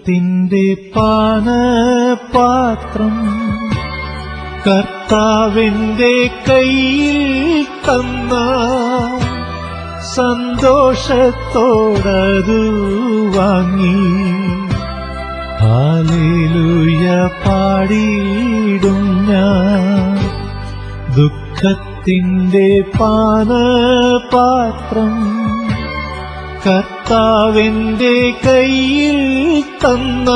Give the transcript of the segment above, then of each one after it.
ദുഃഖത്തിന്റെ പാനപാത്രം കർത്താവിന്റെ കയ്യിൽ തന്ന സന്തോഷത്തോടതു വാങ്ങി ഹല്ലേലൂയ പാടിയിടും ഞാൻ. ദുഃഖത്തിന്റെ പാനപാത്രം കർത്താവിന്റെ കയ്യിൽ തന്ന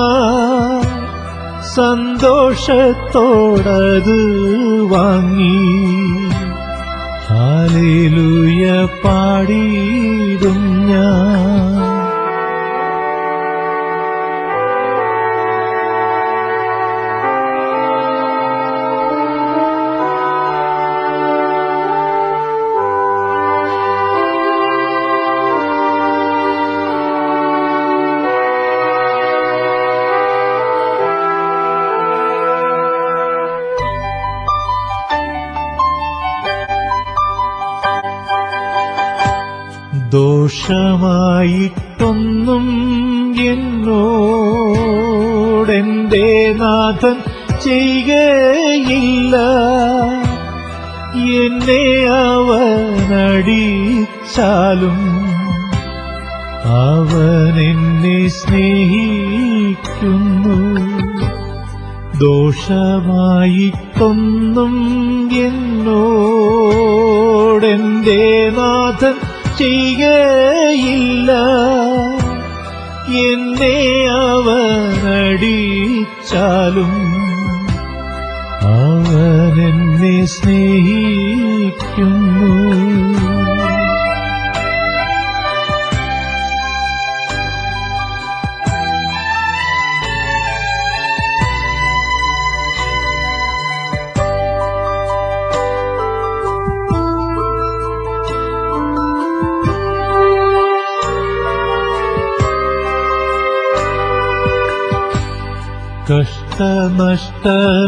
സന്തോഷത്തോടത് വാങ്ങി ഹല്ലേലൂയ പാടിയിടും ഞാൻ. ദോഷമായിട്ടൊന്നും എന്നോടെന്റെ നാഥൻ ചെയ്യുകയില്ല. എന്നെ അവനടിച്ചാലും അവനെന്നെ സ്നേഹിക്കുന്നു. ദോഷമായിട്ടൊന്നും എന്നോടെന്റെ നാഥൻ ചെയ്യുകയില്ല. എന്നെ അവനടിച്ചാലും അവനെന്നെ സ്നേഹിക്കുന്നു. കഷ്ടനഷ്ടമേറി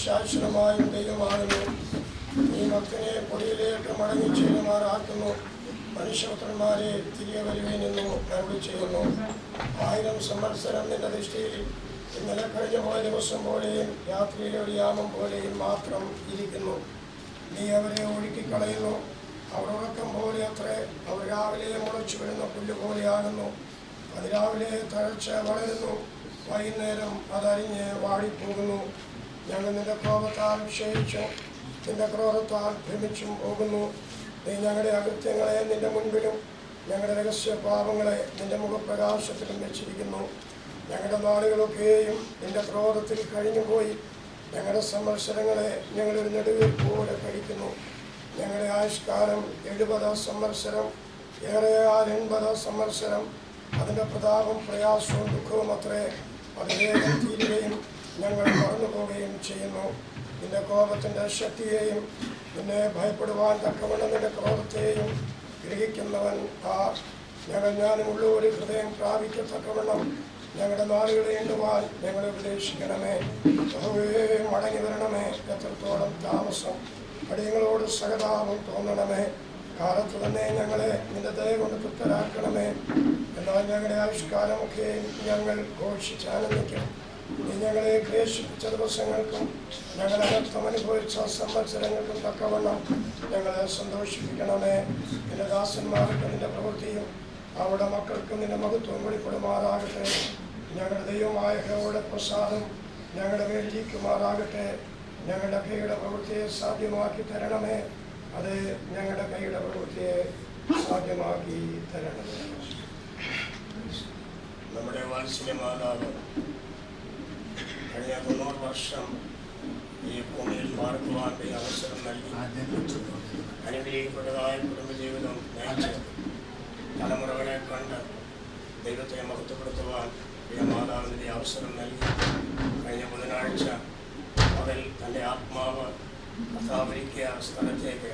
ശാശ്വതമായും ദൈവമാകുന്നു. നീ ഭക്തനെ പൊടിയിലേക്ക് മടങ്ങി ചെയ്യുമാറാക്കുന്നു. മനുഷ്യപുത്രന്മാരെ തിരികെ വരുവേനെന്നു അരുളി ചെയ്യുന്നു. 1000 സംവത്സരം നിന്റെ ദൃഷ്ടിയിൽ ഇന്നലെ കഴിഞ്ഞ പോയ ദിവസം പോലെയും രാത്രിയിലെ ഒരു യാമം പോലെയും മാത്രം ഇരിക്കുന്നു. നീ അവരെ ഒഴുക്കിക്കളയുന്നു. അവർ ഉറക്കം പോലെ അത്രേ. അവർ രാവിലെ മുളച്ചു വരുന്ന പുല്ല് പോലെയാകുന്നു. അതിരാവിലെ തഴച്ച വളരുന്നു, വൈകുന്നേരം അതരിഞ്ഞ് വാടിപ്പോകുന്നു. ഞങ്ങൾ നിന്റെ ക്രോധത്താൽ ക്ഷയിച്ചു, നിന്റെ ക്രോധത്താൽ ഭ്രമിച്ചും പോകുന്നു. നീ ഞങ്ങളുടെ അകൃത്യങ്ങളെ നിന്റെ മുൻപിലും ഞങ്ങളുടെ രഹസ്യ പാപങ്ങളെ നിന്റെ മുഖപ്രകാശത്തിലും വെച്ചിരിക്കുന്നു. ഞങ്ങളുടെ നാളുകളൊക്കെയും നിന്റെ ക്രോധത്തിൽ കഴിഞ്ഞുപോയി. ഞങ്ങളുടെ സംവത്സരങ്ങളെ ഞങ്ങളൊരു നെടുവിൽ പോലെ കഴിക്കുന്നു. ഞങ്ങളുടെ ആയുഷ്കാലം 70 സംവത്സരം, ഏറെയാൽ 80 സംവത്സരം. അതിൻ്റെ പ്രതാപം പ്രയാസവും ദുഃഖവും അത്രേ. അത് വേഗം തീരുകയും ഞങ്ങൾ മറന്നു പോവുകയും ചെയ്യുന്നു. നിന്റെ കോപത്തിൻ്റെ ശക്തിയെയും നിന്നെ ഭയപ്പെടുവാൻ തക്കവണ്ണം നിന്റെ ക്രോധത്തെയും ഗ്രഹിക്കുന്നവൻ ആർ? ഞാനും ഉള്ള ഒരു ഹൃദയം പ്രാപിക്കത്തക്കവണ്ണം ഞങ്ങളുടെ നാളുകളെ എണ്ണുവാൻ ഞങ്ങളെ ഉപദേശിക്കണമേ. യഹോവേ, മടങ്ങി വരണമേ. എത്രത്തോളം താമസം? അടിയങ്ങളോട് സഹതാപം തോന്നണമേ. കാലത്ത് തന്നെ ഞങ്ങളെ നിന്റെ ദയ കൊണ്ട് തൃപ്തരാക്കണമേ. എന്നാൽ ഞങ്ങളുടെ ആവിഷ്കാരമൊക്കെ ഞങ്ങൾ ഘോഷിച്ചാനന്ദിക്കും. നീ ഞങ്ങളെ ക്ലേശിപ്പിച്ച ദിവസങ്ങൾക്കും ഞങ്ങൾ അനർത്ഥം അനുഭവിച്ച സംവത്സരങ്ങൾക്കും തക്കവണ്ണം ഞങ്ങളെ സന്തോഷിപ്പിക്കണമേ. നിന്റെ ദാസന്മാർക്ക് നിന്റെ പ്രവൃത്തിയും അവിടെ മക്കൾക്ക് നിന്റെ മഹത്വം വെളിപ്പെടുമാറാകട്ടെ. ഞങ്ങളുടെ ദൈവമായ യഹോവയുടെ പ്രസാദം ഞങ്ങളുടെ മേൽ ഇരിക്കുമാറാകട്ടെ. ഞങ്ങളുടെ കൈയുടെ പ്രവൃത്തിയെ സാധ്യമാക്കി തരണമേ. അത് ഞങ്ങളുടെ കൈയുടെ പ്രവൃത്തിയെ സാധ്യമാക്കി തരണമേ. നമ്മുടെ വാത്സല്യമാതാവ് കഴിഞ്ഞ 90 വർഷം ഈ ഭൂമിയിൽ പാർക്കുവാൻ അവസരം നൽകി അനുഗ്രഹിക്കപ്പെട്ടതായ കുടുംബജീവിതം നയിച്ച് തലമുറകളെ കണ്ട് ദൈവത്തെ മഹത്വപ്പെടുത്തുവാൻ മാതാവിൻ്റെ അവസരം നൽകി. കഴിഞ്ഞ ബുധനാഴ്ച പകൽ തൻ്റെ ആത്മാവ് കഥാപരിക്കുക സ്ഥലത്തേക്ക്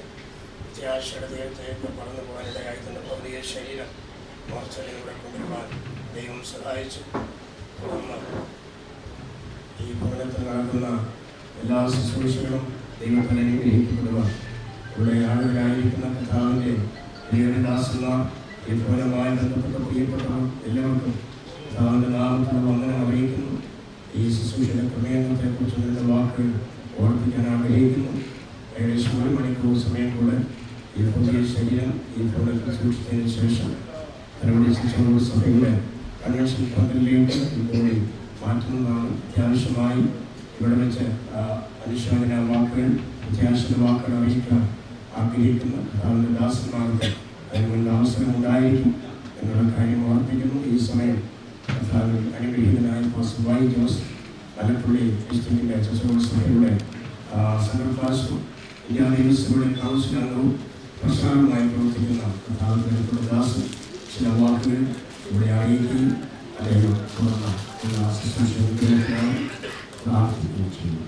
പ്രത്യാശയുടെ ദൈവത്തേക്ക് പറന്നു പോകാനിടയായി തൻ്റെ ഭൗതിക ശരീരം മോർച്ചയിലൂടെ കൊണ്ടുവരുവാൻ ദൈവം സഹായിച്ചു. തുടർന്ന് ഈ ഭവനത്തിൽ നടക്കുന്ന എല്ലാ ശുശ്രൂഷകളും ദൈവത്തിൽ അനുഗ്രഹിക്കപ്പെടുവാൻ ഇവിടെ ആളുകളായിരിക്കുന്ന കഥാവിൻ്റെ ദൈവദാസന്മാർ ഈ ഭവനവുമായി ബന്ധപ്പെട്ട പ്രിയപ്പെട്ടവർ എല്ലാവർക്കും കഥാവിൻ്റെ നാമത്തിൽ വന്ദനം അറിയിക്കുന്നു. ഈ ശുശ്രൂഷയുടെ ക്രമീകരണത്തെക്കുറിച്ച് നിന്റെ വാക്കുകൾ ഓർപ്പിക്കാൻ ആഗ്രഹിക്കുന്നു. ഏകദേശം 1 മണിക്കൂർ സമയം കൂടെ ഈ പുതിയ ശരീരം ഈ ഭവനത്തിൽ സൂക്ഷിച്ചതിന് ശേഷം പരമടി ശിക്ഷണ സഭയുടെ കൺവെൻഷൻ പന്തലിലേക്ക് ഇപ്പോൾ മാറ്റുന്നതാണ്. അത്യാവശ്യമായി ഇവിടെ വെച്ച് അനുശോചന വാക്കുകൾ അത്യാവശ്യ വാക്കുകൾ അറിയിക്കാൻ ആഗ്രഹിക്കുന്ന കഥാവിൻ്റെ ദാസന്മാർക്ക് അതിനുള്ള അവസരം ഉണ്ടായിരിക്കും എന്നുള്ള കാര്യം ഓർപ്പിക്കുന്നു. ഈ സമയം കഥാവിൽ അനുഗ്രഹീതനായ പോസ്റ്റർ വൈ ജോസ് മലപ്പുള്ളി ഡിസ്ട്രിക്റ്റിൻ്റെ ചർച്ചോട് സഭയുടെ സെൻട്രൽ ഇന്ത്യ ദൈവസഭയുടെ കൗൺസിൽ അംഗവും പ്രസാരവുമായി പ്രവർത്തിക്കുന്ന കഥാവിൻ്റെ ദാസൻ ചില വാക്കുകൾ ഇവിടെ അറിയിക്കുകയും അദ്ദേഹം തുടർന്ന് പ്രാർത്ഥിക്കുകയും ചെയ്യുന്നു.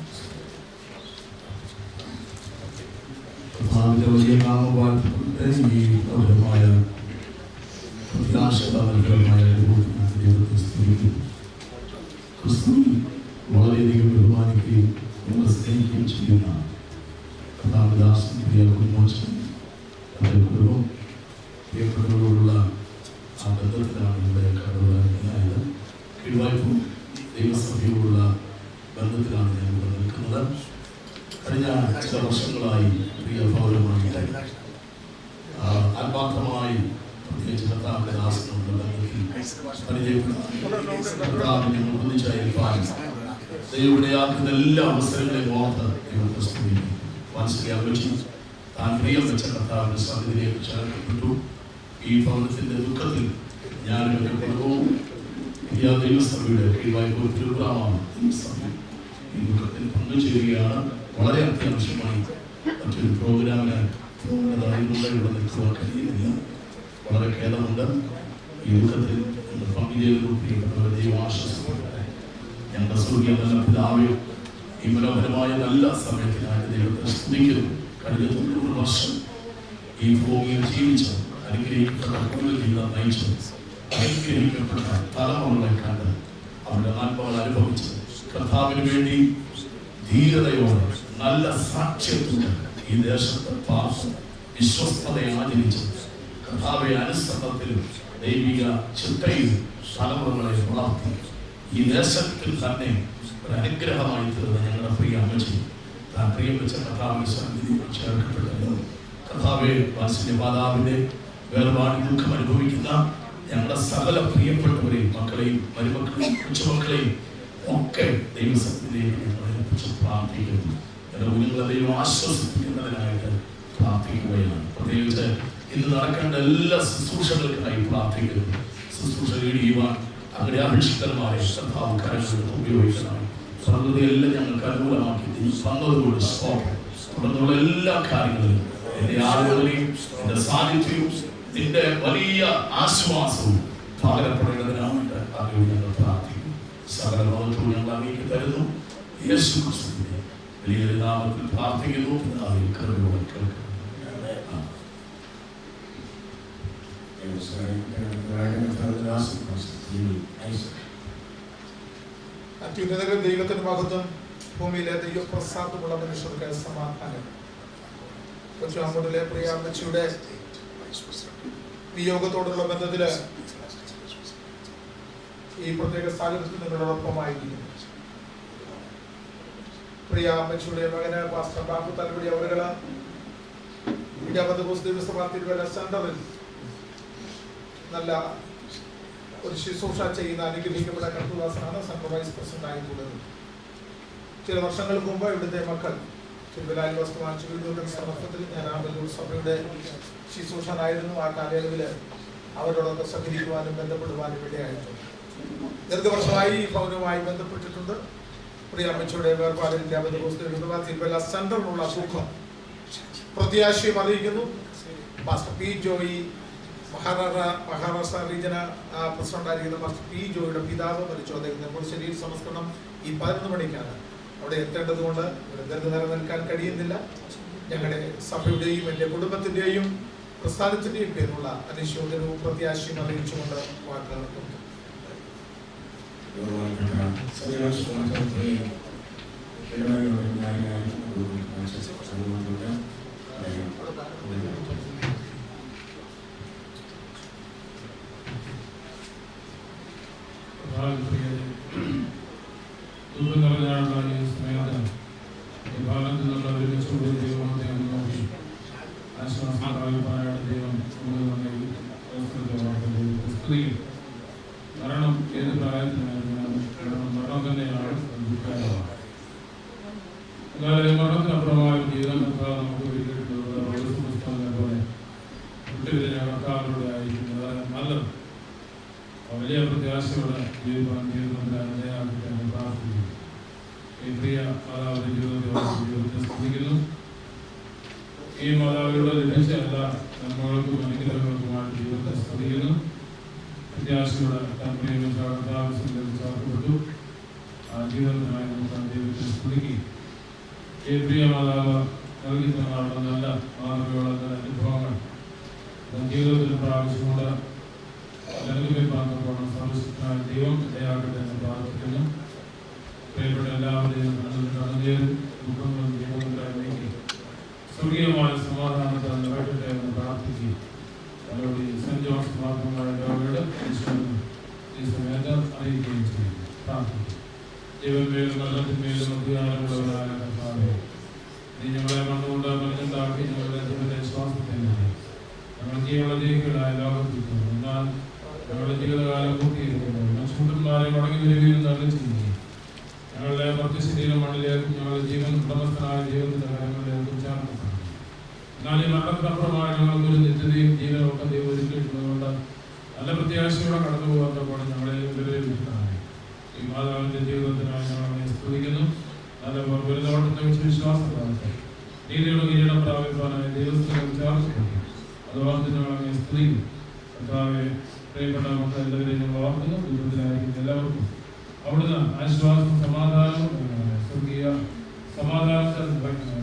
വലിയ നാമവാഴ്ത്തപ്പെട്ട ഈ ഗൗരവമായ പ്രത്യാശാപരമായ ദൈവത്തെ സ്തുതിക്കുന്നു. ക്രിസ്തുവിൽ വളരെയധികം ബഹുമാനിക്കുകയും നമ്മളെ സ്നേഹിക്കുകയും ചെയ്യുന്ന കഥാവിദാസൻ പ്രിയ കുടുംബോച്ചൻ അവരുടെ കുടുംബം പ്രിയപ്പെട്ടവരോടുള്ള ആ ബന്ധത്തിലാണ് ഇവിടെ കടന്നുവരാനായത്. കീഴ്വായ്പും ദൈവസഭയോടുള്ള ബന്ധത്തിലാണ് ഞാൻ ഇവിടെ നിൽക്കുന്നത്. കഴിഞ്ഞ ചില വർഷങ്ങളായി പ്രിയ ഭൗരമായി ആത്മാർത്ഥമായി പ്രത്യേകിച്ച് കർത്താവിന്റെ ദാസനോടുള്ള ബന്ധത്തിൽ പരിചയപ്പെടുത്താൻ ഞങ്ങൾ ഒന്നിച്ചായിരിക്കാൻ ദൈവവിടയാക്കുന്ന എല്ലാ അവസരങ്ങളെയും ഓർത്ത് ദൈവത്തെ സ്തുതിക്കുന്നു. മനസ്സിലാൻ വെച്ചു താൻ പ്രിയം വെച്ച കർത്താവിന്റെ സന്നിധിയിലേക്ക് ചേർക്കപ്പെട്ടു. ഈ ഭവനത്തിന്റെ ദുഃഖത്തിൽ ഞാനൊരു കുടുംബവും ഇന്ത്യ ദൈവസഭയുടെ കീഴ്വായ്പ തിരുവിതാമാണ് ദൈവസഭ ഈ ദുഃഖത്തിൽ പങ്കുചേരുകയാണ്. വളരെ അത്യാവശ്യമായി മറ്റൊരു പ്രോഗ്രാമിന് ഇവിടെ നിൽക്കുവാൻ കഴിയുന്നില്ല. വളരെ ഖേദമുണ്ട്. ഈ ദുഃഖത്തിൽ പങ്കുചേരുന്നു. പ്രിയപ്പെട്ടവരെ ദൈവം ആശ്വസിക്കട്ടെ. ഞങ്ങളുടെ സ്വർഗീയ നല്ല പിതാവേ, ഈ മനോഹരമായ നല്ല സമയത്തിനായി ദൈവത്തെ സ്തുതിക്കുന്നു. കഴിഞ്ഞ 90 വർഷം ഈ ഭൂമിയിൽ ജീവിച്ച് അനുഗ്രഹിക്കപ്പെട്ട ജീവിതം നയിച്ച് അനുഗ്രഹിക്കപ്പെട്ട തലമുറകളെ കണ്ട് അവരുടെ ആത്മാക്കൾ അനുഭവിച്ച് കർത്താവിന് വേണ്ടി ധീരതയോടെ നല്ല സാക്ഷ്യത്തോടെ ഈ ദേശത്തെ പാർത്ത് വിശ്വസ്തതയെ ആചരിച്ച് കർത്താവെ അനുസരണത്തിലും ദൈവിക ചിട്ടയിലും തലമുറകളെ വളർത്തി ഈ ദേശത്തിൽ തന്നെ ഒരു അനുഗ്രഹമായി തീർന്ന ഞങ്ങളുടെ പ്രിയ അമ്മച്ചി താൻ പ്രിയം വെച്ച കർത്താവിന്റെ സന്നിധിയിൽ ചേർക്കപ്പെട്ടല്ലോ. കർത്താവെ, വാത്സല്യമാതാവിന്റെ വേർപാട് ദുഃഖം അനുഭവിക്കുന്ന ഞങ്ങളുടെ സകല പ്രിയപ്പെട്ടവരെയും മക്കളെയും മരുമക്കളെയും കൊച്ചുമക്കളെയും ഒക്കെ ദൈവസന്നിധിയിലേക്ക് ഞങ്ങളെ കുറിച്ച് പ്രാർത്ഥിക്കുന്നു. കുഞ്ഞുങ്ങളെ ദൈവം ആശ്വസിപ്പിക്കുന്നതിനായിട്ട് പ്രാർത്ഥിക്കുകയാണ്. പ്രത്യേകിച്ച് ഇന്ന് നടക്കേണ്ട എല്ലാ ശുശ്രൂഷകൾക്കായി പ്രാർത്ഥിക്കുന്നു. ശുശ്രൂഷ ചെയ്യുവാൻ അങ്ങനെ അഭിഷിക്തന്മാരെ കർത്താവ് കരങ്ങളിൽ ഉപയോഗിക്കണം. സ്വർഗ്ഗതയെല്ലാം ഞങ്ങൾക്ക് അനുകൂലമാക്കി വന്നതോട് സ്തോത്രം. തുടർന്നുള്ള എല്ലാ കാര്യങ്ങളിലും എന്റെ ആളുകളെയും എന്റെ സാന്നിധ്യവും നിന്റെ വലിയ ആശ്വാസവും പകരപ്പെടേണ്ടതിനായിട്ട് അറിവ് ഞങ്ങൾ പ്രാർത്ഥിക്കുന്നു. സകല ലോകത്തോട് ഞങ്ങൾ അങ്ങേക്ക് തരുന്നു. യേശു ക്രിസ്തുവിന്റെ വലിയ നാമത്തിൽ പ്രാർത്ഥിക്കുന്നു. പിതാവിൻ കൃപയോടെ കേൾക്കുന്നു. അത്യുന്നതകൾ ദൈവത്തിന് മഹത്വം, ഭൂമിയിലെ ദൈവപ്രസാദമുള്ള മനുഷ്യർക്ക് സമാധാനം. കൊച്ചുവാമൂടിലെ പ്രിയാമ്മച്ചിയുടെ വിയോഗത്തോടുള്ള ബന്ധത്തില് ഈ പ്രത്യേക സാഹചര്യത്തിൽ നിങ്ങളോടൊപ്പമായിരിക്കുന്നു. പ്രിയാമ്മച്ചിയുടെ മകന് പാസ്റ്റർ ബാബു തലമുടി അവരുകള് തിരുവല്ല സെന്ററിൽ നല്ല ഒരു ശുശ്രൂഷ ചെയ്യുന്ന അനുഗ്രഹിക്കപ്പെട്ട കർത്തദാസനാണ് സെൻട്രൽ വൈസ് പ്രസിഡന്റ് ആയിട്ടുള്ളത്. ചില വർഷങ്ങൾക്ക് മുമ്പ് ഇവിടുത്തെ മക്കൾ തിരുവല്ലായിൽ വസ്തുവാൻ സമർപ്പത്തിൽ ഞാൻ ആമ്പല്ലൂർ സഭയുടെ ശുശ്രൂഷനായിരുന്നു. ആ കാലയളവിൽ അവരോടൊക്കെ സഹകരിക്കുവാനും ബന്ധപ്പെടുവാനും ഇടയായിട്ടുണ്ട്. ദീർഘവർഷമായി ഈ ഭവനവുമായി ബന്ധപ്പെട്ടിട്ടുണ്ട്. പ്രിയ അമ്മച്ചിയുടെ വേർപാടിന്റെ തിരുവല്ല സെന്ററിനുള്ള സുഖം പ്രത്യാശയും അറിയിക്കുന്നു. Master P Joy Maharashtra region പ്രസിഡന്റായിരിക്കുന്ന മാസ്റ്റർ പി ജോയിയുടെ പിതാവ് മരിച്ചു. അദ്ദേഹത്തിന് ശരീര സംസ്കരണം ഈ 11 മണിക്കാണ്. അവിടെ എത്തേണ്ടതുകൊണ്ട് ഇവിടെ ദീർഘനേരം നിൽക്കാൻ കഴിയുന്നില്ല. ഞങ്ങളുടെ സഭയുടെയും എൻ്റെ കുടുംബത്തിൻ്റെയും പ്രസ്ഥാനത്തിൻ്റെയും പേരുള്ള അനുശോചനവും പ്രത്യാശയും അറിയിച്ചുകൊണ്ട് വാക്കുകൾ കൊടുത്തു. മരണം ഏത് പ്രായത്തിനാണ് മരണം തന്നെയാണ് മരണത്തിനപ്പുറമായ ജീവിതം നമുക്ക് പുസ്തകങ്ങളെ പോലെ വിട്ടുപിരിഞ്ഞ കർത്താവിലൂടെ ആയിരിക്കുന്നത് നല്ലത്. വലിയ പ്രത്യാശയോടെ ജീവിതത്തിലാണ് പ്രാർത്ഥിക്കുന്നു. ഈ പ്രിയ മാതാവിന്റെ ജീവിതത്തെ സ്തുതിക്കുന്നു. ഈ മാതാവിലൂടെ ലഭിച്ച എല്ലാ നന്മകൾക്കും അനുഗ്രഹങ്ങൾക്കുമായിട്ട് ജീവിതത്തെ സ്തുതിക്കുന്നു. പ്രത്യാശയോടെ ചേർക്കപ്പെട്ടു ജീവിതത്തിനായി നമുക്ക് ദൈവത്തെ സ്തുതിക്കുകയും ഈ പ്രിയ മാതാവ് നൽകി തന്നാളുടെ നല്ല മാതൃകയുള്ള അനുഭവങ്ങൾ ജീവിതത്തിൽ പ്രാവശ്യമുള്ള നൽകിപ്പോണം. സർവശക്തനായ ദൈവം ഇടയാകട്ടെ എന്ന് പ്രാർത്ഥിക്കുന്നു. പ്രിയപ്പെട്ട എല്ലാവരെയും കടന്നുചേരും ദുഃഖങ്ങളും ജീവിതത്തിലായി നീക്കി സ്വർഗീയമായ സമാധാനത്തെ നിറയട്ടെ എന്ന് പ്രാർത്ഥിക്കുകയും അവരുടെ സെന്റ് ജോൺസ് മാർഗമായ രോഗിയുടെ ഈ സമയത്ത് അറിയിക്കുകയും ചെയ്യുന്നു. പ്രാർത്ഥിക്കും. ജീവന്മേലും മരണത്തിന്മേലും അധികാരമുള്ളവരായ കർത്താവേ, നീ ഞങ്ങളെ മണ്ണുകൊണ്ട് മനുണ്ടാക്കി ഞങ്ങളുടെ ജീവിത വിശ്വാസത്തെ ഞങ്ങൾ ജീവനജീവികളായ ലോകത്തിരിക്കുന്നു. എന്നാൽ ഞങ്ങളുടെ ജീവിതകാലം പൂർത്തീകരിക്കുന്നു. മനുഷ്യന്മാരെ മടങ്ങി വരികയും നല്ല ചെയ്യുകയും ഞങ്ങളുടെ മധ്യസ്ഥിതിയിലും മണ്ണിലേക്കും ഞങ്ങളുടെ ജീവൻ ഉടമസ്ഥനായ ജീവിതത്തിന്റെ കാര്യങ്ങളിലേക്കും ചേർന്ന് എന്നാൽ ഈ മരണത്തിനപ്പുറമായി ഞങ്ങൾക്കൊരു നിത്യതയും ജീവനൊക്കെ ദൈവം ഒരുക്കിയിട്ടുള്ളതുകൊണ്ട് നല്ല പ്രത്യാശയോടെ കടന്നു പോകാത്തപ്പോൾ ഞങ്ങളെ വിവരമായി ഈ മാതാവിന്റെ ജീവിതത്തിനായി ഞങ്ങളെ സ്തുതിക്കുന്നു. നല്ല പുരതോട്ടത്തെ വെച്ച് വിശ്വാസപ്രാർത്ഥന നീതിയുടെ കിരീടം പ്രാപിക്കാനായി ദൈവസ്ഥലം ചേർത്ത് അതുപോലെ ഞങ്ങളെ സ്തുതിക്കുന്നു. കർത്താവെ, പ്രിയപ്പെട്ട മക്കൾ എല്ലാവരെയും ഞങ്ങൾ ഓർക്കുന്നു. ദുരിതത്തിലായിരിക്കും എല്ലാവർക്കും അവിടുന്ന് ആശ്വാസം സമാധാനവും സ്വർഗീയ സമാധാനത്തിൽ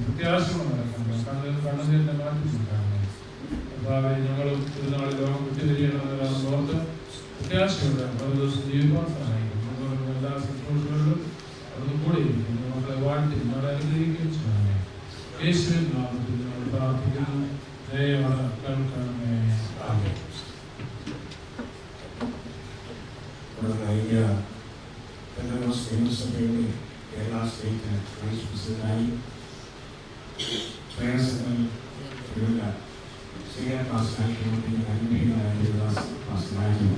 പ്രത്യാശകളും കണ്ണുനീരിനെ മാറ്റിച്ചിട്ടാണ്. കർത്താവെ, ഞങ്ങളും ഒരു നാളിൽ ലോകം വിട്ടുതിരിയണമെന്നതാണ് ഓർത്ത് പ്രത്യാശയോടെ ഒരു ദിവസം ജീവിക്കാൻ സഹായിക്കും. എല്ലാ ശുശ്രൂഷകളിലും അവിടുന്ന് കൂടെ ഇരിക്കുന്നു. മക്കളെ വാഴ്ത്തി ഞങ്ങളെ അനുഗ്രഹിക്കുകയും ചെയ്യണമേ. യേശുവിൻ നാമത്തിൽ ഞങ്ങൾ പ്രാർത്ഥിക്കുന്നു. ദയയോടെ കേൾക്കണമേ. ആമേൻ. കേരള സ്റ്റേറ്റ് വൈസ് പ്രസിഡന്റായി പ്രയാസങ്ങൾ സീനിയർ പാസ്റ്ററായി പ്രവർത്തിക്കുന്ന അനുഗ്രഹീതനായ ദേവദാസ് പാസ്റ്ററായിരുന്നു.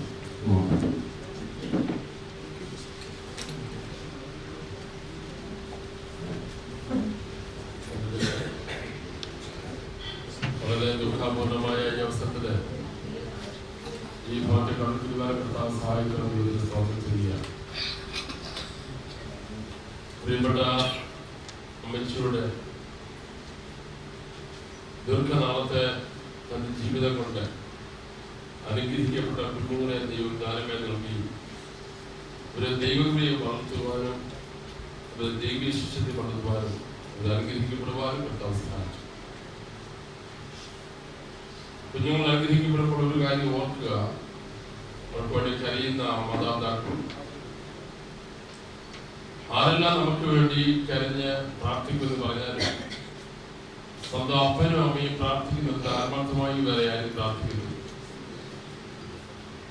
വളരെ ദുഃഖപൂർണമായ ഈ അവസരത്തില് ഈ പാട്ട് കടത്തിലുവാൻ സഹായിക്കണം എന്ന് സ്വാഗതം ചെയ്യുക. പ്രിയപ്പെട്ട അമ്മച്ചിയുടെ ദീർഘനാളത്തെ തന്റെ ജീവിതം കൊണ്ട് അനുഗ്രഹിക്കപ്പെട്ട കുഞ്ഞുങ്ങളെ ദൈവം ദാനമേ നൽകി ഒരു ദൈവങ്ങളെ വളർത്തുവാനും ഒരു ദൈവീയ ശിഷ്യത്തെ വളർത്തുവാനും അത് അനുഗ്രഹിക്കപ്പെടുവാനും കർത്താവ് സഹായിച്ചു. കുഞ്ഞുങ്ങൾ അനുഗ്രഹിക്കപ്പെടുമ്പോൾ ഒരു കാര്യം ഓർക്കുക, അവർക്ക് വേണ്ടി കരയുന്ന മാതാപിതാക്കൾ ആരെല്ലാം നമുക്ക് വേണ്ടി കരഞ്ഞ് പ്രാർത്ഥിക്കുമെന്ന് പറഞ്ഞാൽ സ്വന്തം അപ്പനും അമ്മയും പ്രാർത്ഥിക്കുന്നത് ആത്മാർത്ഥമായി വരെ ആരും പ്രാർത്ഥിക്കുന്നു.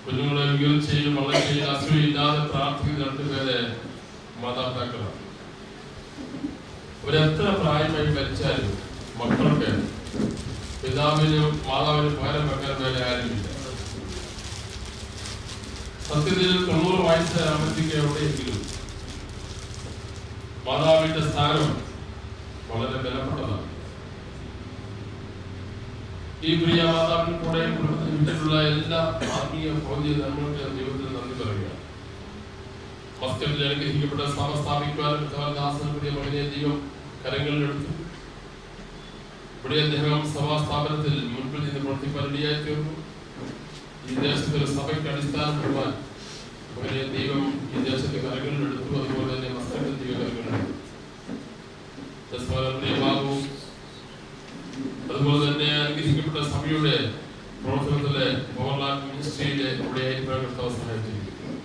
കുഞ്ഞുങ്ങളെ ഉയർച്ചയും വളർച്ചയും അസൂയില്ലാതെ പ്രാർത്ഥിക്കുന്ന രണ്ടുപേരെ മാതാപിതാക്കളാണ്. അവരെത്ര പ്രായമായി മരിച്ചാലും മക്കൾക്ക് പിതാവിനും മാതാവിനും പകരം വെക്കാൻ വേറെ ആരുമില്ല. സത്യത്തിൽ 90 വയസ്സാകുമ്പോഴത്തേക്ക് എവിടെയെങ്കിലും മാതാവിന്റെ സ്ഥാനം വളരെ ബലപ്പെട്ടതാണ്. ഈ പ്രിയ മാതാവിന് കൂടെ കുടുംബത്തിലുള്ള എല്ലാ ആത്മീയ ഭൗതിക നമ്മൾക്ക് ദൈവത്തിന് നന്ദി പറയുക. മസ്കറ്റിൽ അനുഗ്രഹിക്കപ്പെട്ട സഭ സ്ഥാപിക്കുവാനും ദാസന പ്രിയ മകനെ ദൈവം കരങ്ങളിലെടുത്തു. ഇവിടെ അദ്ദേഹം സഭാ സ്ഥാപനത്തിൽ മുൻപിൽ നിന്ന് പ്രവർത്തിക്കാൻ ഇടയായി തീർന്നു. ഈ ദേശത്ത് ഒരു സഭയ്ക്ക് അടിസ്ഥാനപ്പെടുവാൻ അവരെ ദൈവം ഈ ദേശത്തെ കരങ്ങളിലെടുത്തു. അതുപോലെ തന്നെ മസ്കറ്റിൽ ദൈവ കരങ്ങളിലെടുത്തു. അതുപോലെ തന്നെ അനുഗ്രഹിക്കപ്പെട്ട സഭയുടെ പ്രവർത്തനത്തിലെ മോഹൻലാൽ മിനിസ്ട്രിയിലെ ഇവിടെയായിരിക്കാൻ കർത്താവ് സഹായിച്ചിരിക്കുന്നു.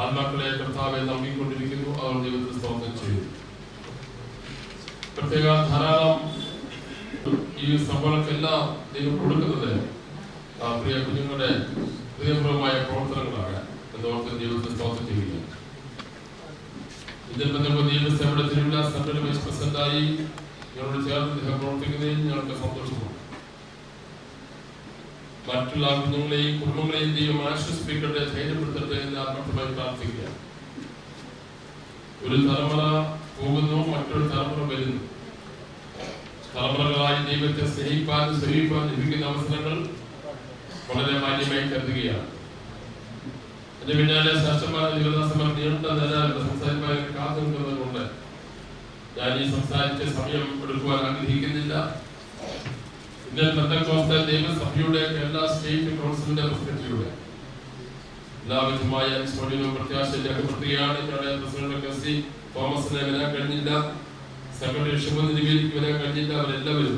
ആത്മാക്കളെ കർത്താവെ നമ്പിക്കൊണ്ടിരിക്കുന്നു. അവർ ദൈവത്തെ സ്തോത്രം ചെയ്തു. പ്രത്യേക ധാരാളം ഈ സഭകൾക്കെല്ലാം ദൈവം കൊടുക്കുന്നത് പ്രിയ കുഞ്ഞുങ്ങളുടെ ഹൃദയപൂർവമായ പ്രവർത്തനങ്ങളാണ് എന്നോർത്ത് ദൈവത്തെ സ്തോത്രം ചെയ്യുക. ഇന്ത്യൻ നിയമസഭയുടെ തിരുവല്ല സെൻട്രൽ വൈസ് പ്രസിഡന്റായി ഞങ്ങളോട് ചേർന്ന് അദ്ദേഹം പ്രവർത്തിക്കുന്നതിൽ ഞങ്ങൾക്ക് സന്തോഷമാണ്. മറ്റുള്ള കുഞ്ഞുങ്ങളെയും കുടുംബങ്ങളെയും ദൈവം ആശ്വസിപ്പിക്കട്ടെ, ധൈര്യപ്പെടുത്തട്ടെ എന്ന് ആത്മാർത്ഥമായി പ്രാർത്ഥിക്കുക. ഒരു തലമുറ പോകുന്നു, മറ്റൊരു തലമുറ വരുന്നു. തലമുറകളായി ദൈവത്തെ സ്നേഹിപ്പാൻ ലഭിക്കുന്ന അവസരങ്ങൾ വളരെ മാന്യമായി കരുതുകയാണ്. എന്റെ പിന്നാലെ ശാസ്ത്രമായ ദേവദാസന്മാർ നീണ്ട നേരം സംസാരിക്കാൻ കാത്തു നിൽക്കുന്നതുകൊണ്ട് ഞാൻ ഈ സംസാരിച്ച സമയം എടുക്കുവാൻ ആഗ്രഹിക്കുന്നില്ല. ഇന്ത്യൻ പെന്തക്കോസ്തൽ ദൈവസഭയുടെ എല്ലാ സ്റ്റേറ്റ് കൗൺസിലിന്റെ പ്രസിഡന്റിലൂടെ എല്ലാവിധമായ അനുസ്മരണവും പ്രത്യാശ രേഖപ്പെടുത്തുകയാണ്. ഞങ്ങളുടെ പ്രസിഡന്റ് കസി തോമസിനെ വരാൻ കഴിഞ്ഞില്ല, സെക്രട്ടറി ശുഭനിധിക്ക് വരാൻ കഴിഞ്ഞില്ല. അവരെല്ലാവരും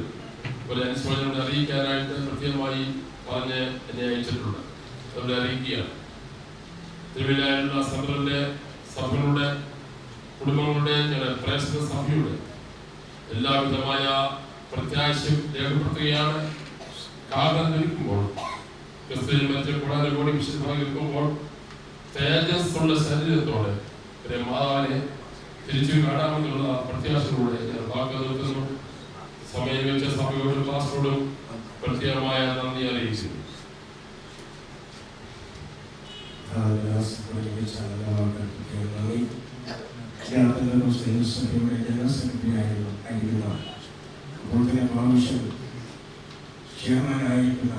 ഒരു അനുസ്മരണം അറിയിക്കാനായിട്ട് പ്രത്യേകമായി പറഞ്ഞ് എന്നെ അയച്ചിട്ടുണ്ട്. അവരെ അറിയിക്കുകയാണ്. തിരുവല്ലായിലുള്ള സെൻട്രലിലെ സഭകളുടെ കുടുംബങ്ങളുടെ പ്രേക്ഷക സഭയുടെ എല്ലാവിധമായ പ്രത്യാശയും രേഖപ്പെടുത്തുകയാണ്. കാലം നിൽക്കുമ്പോൾ ക്രിസ്ത്യൻ മറ്റു കൂടാതെ വിശുദ്ധമായി നിൽക്കുമ്പോൾ തേജസ്സുള്ള ശരീരത്തോടെ മാതാവിനെ തിരിച്ചു കാണാമെന്നുള്ള പ്രത്യാശയോടെ ഞാൻ വാക്ക് നിർത്തുന്നു. സമയം വെച്ച സഭയോടും പാസ്റ്ററോടും പ്രത്യേകമായ നന്ദി അറിയിക്കുന്നു. ചെയർമാനായിരിക്കുന്ന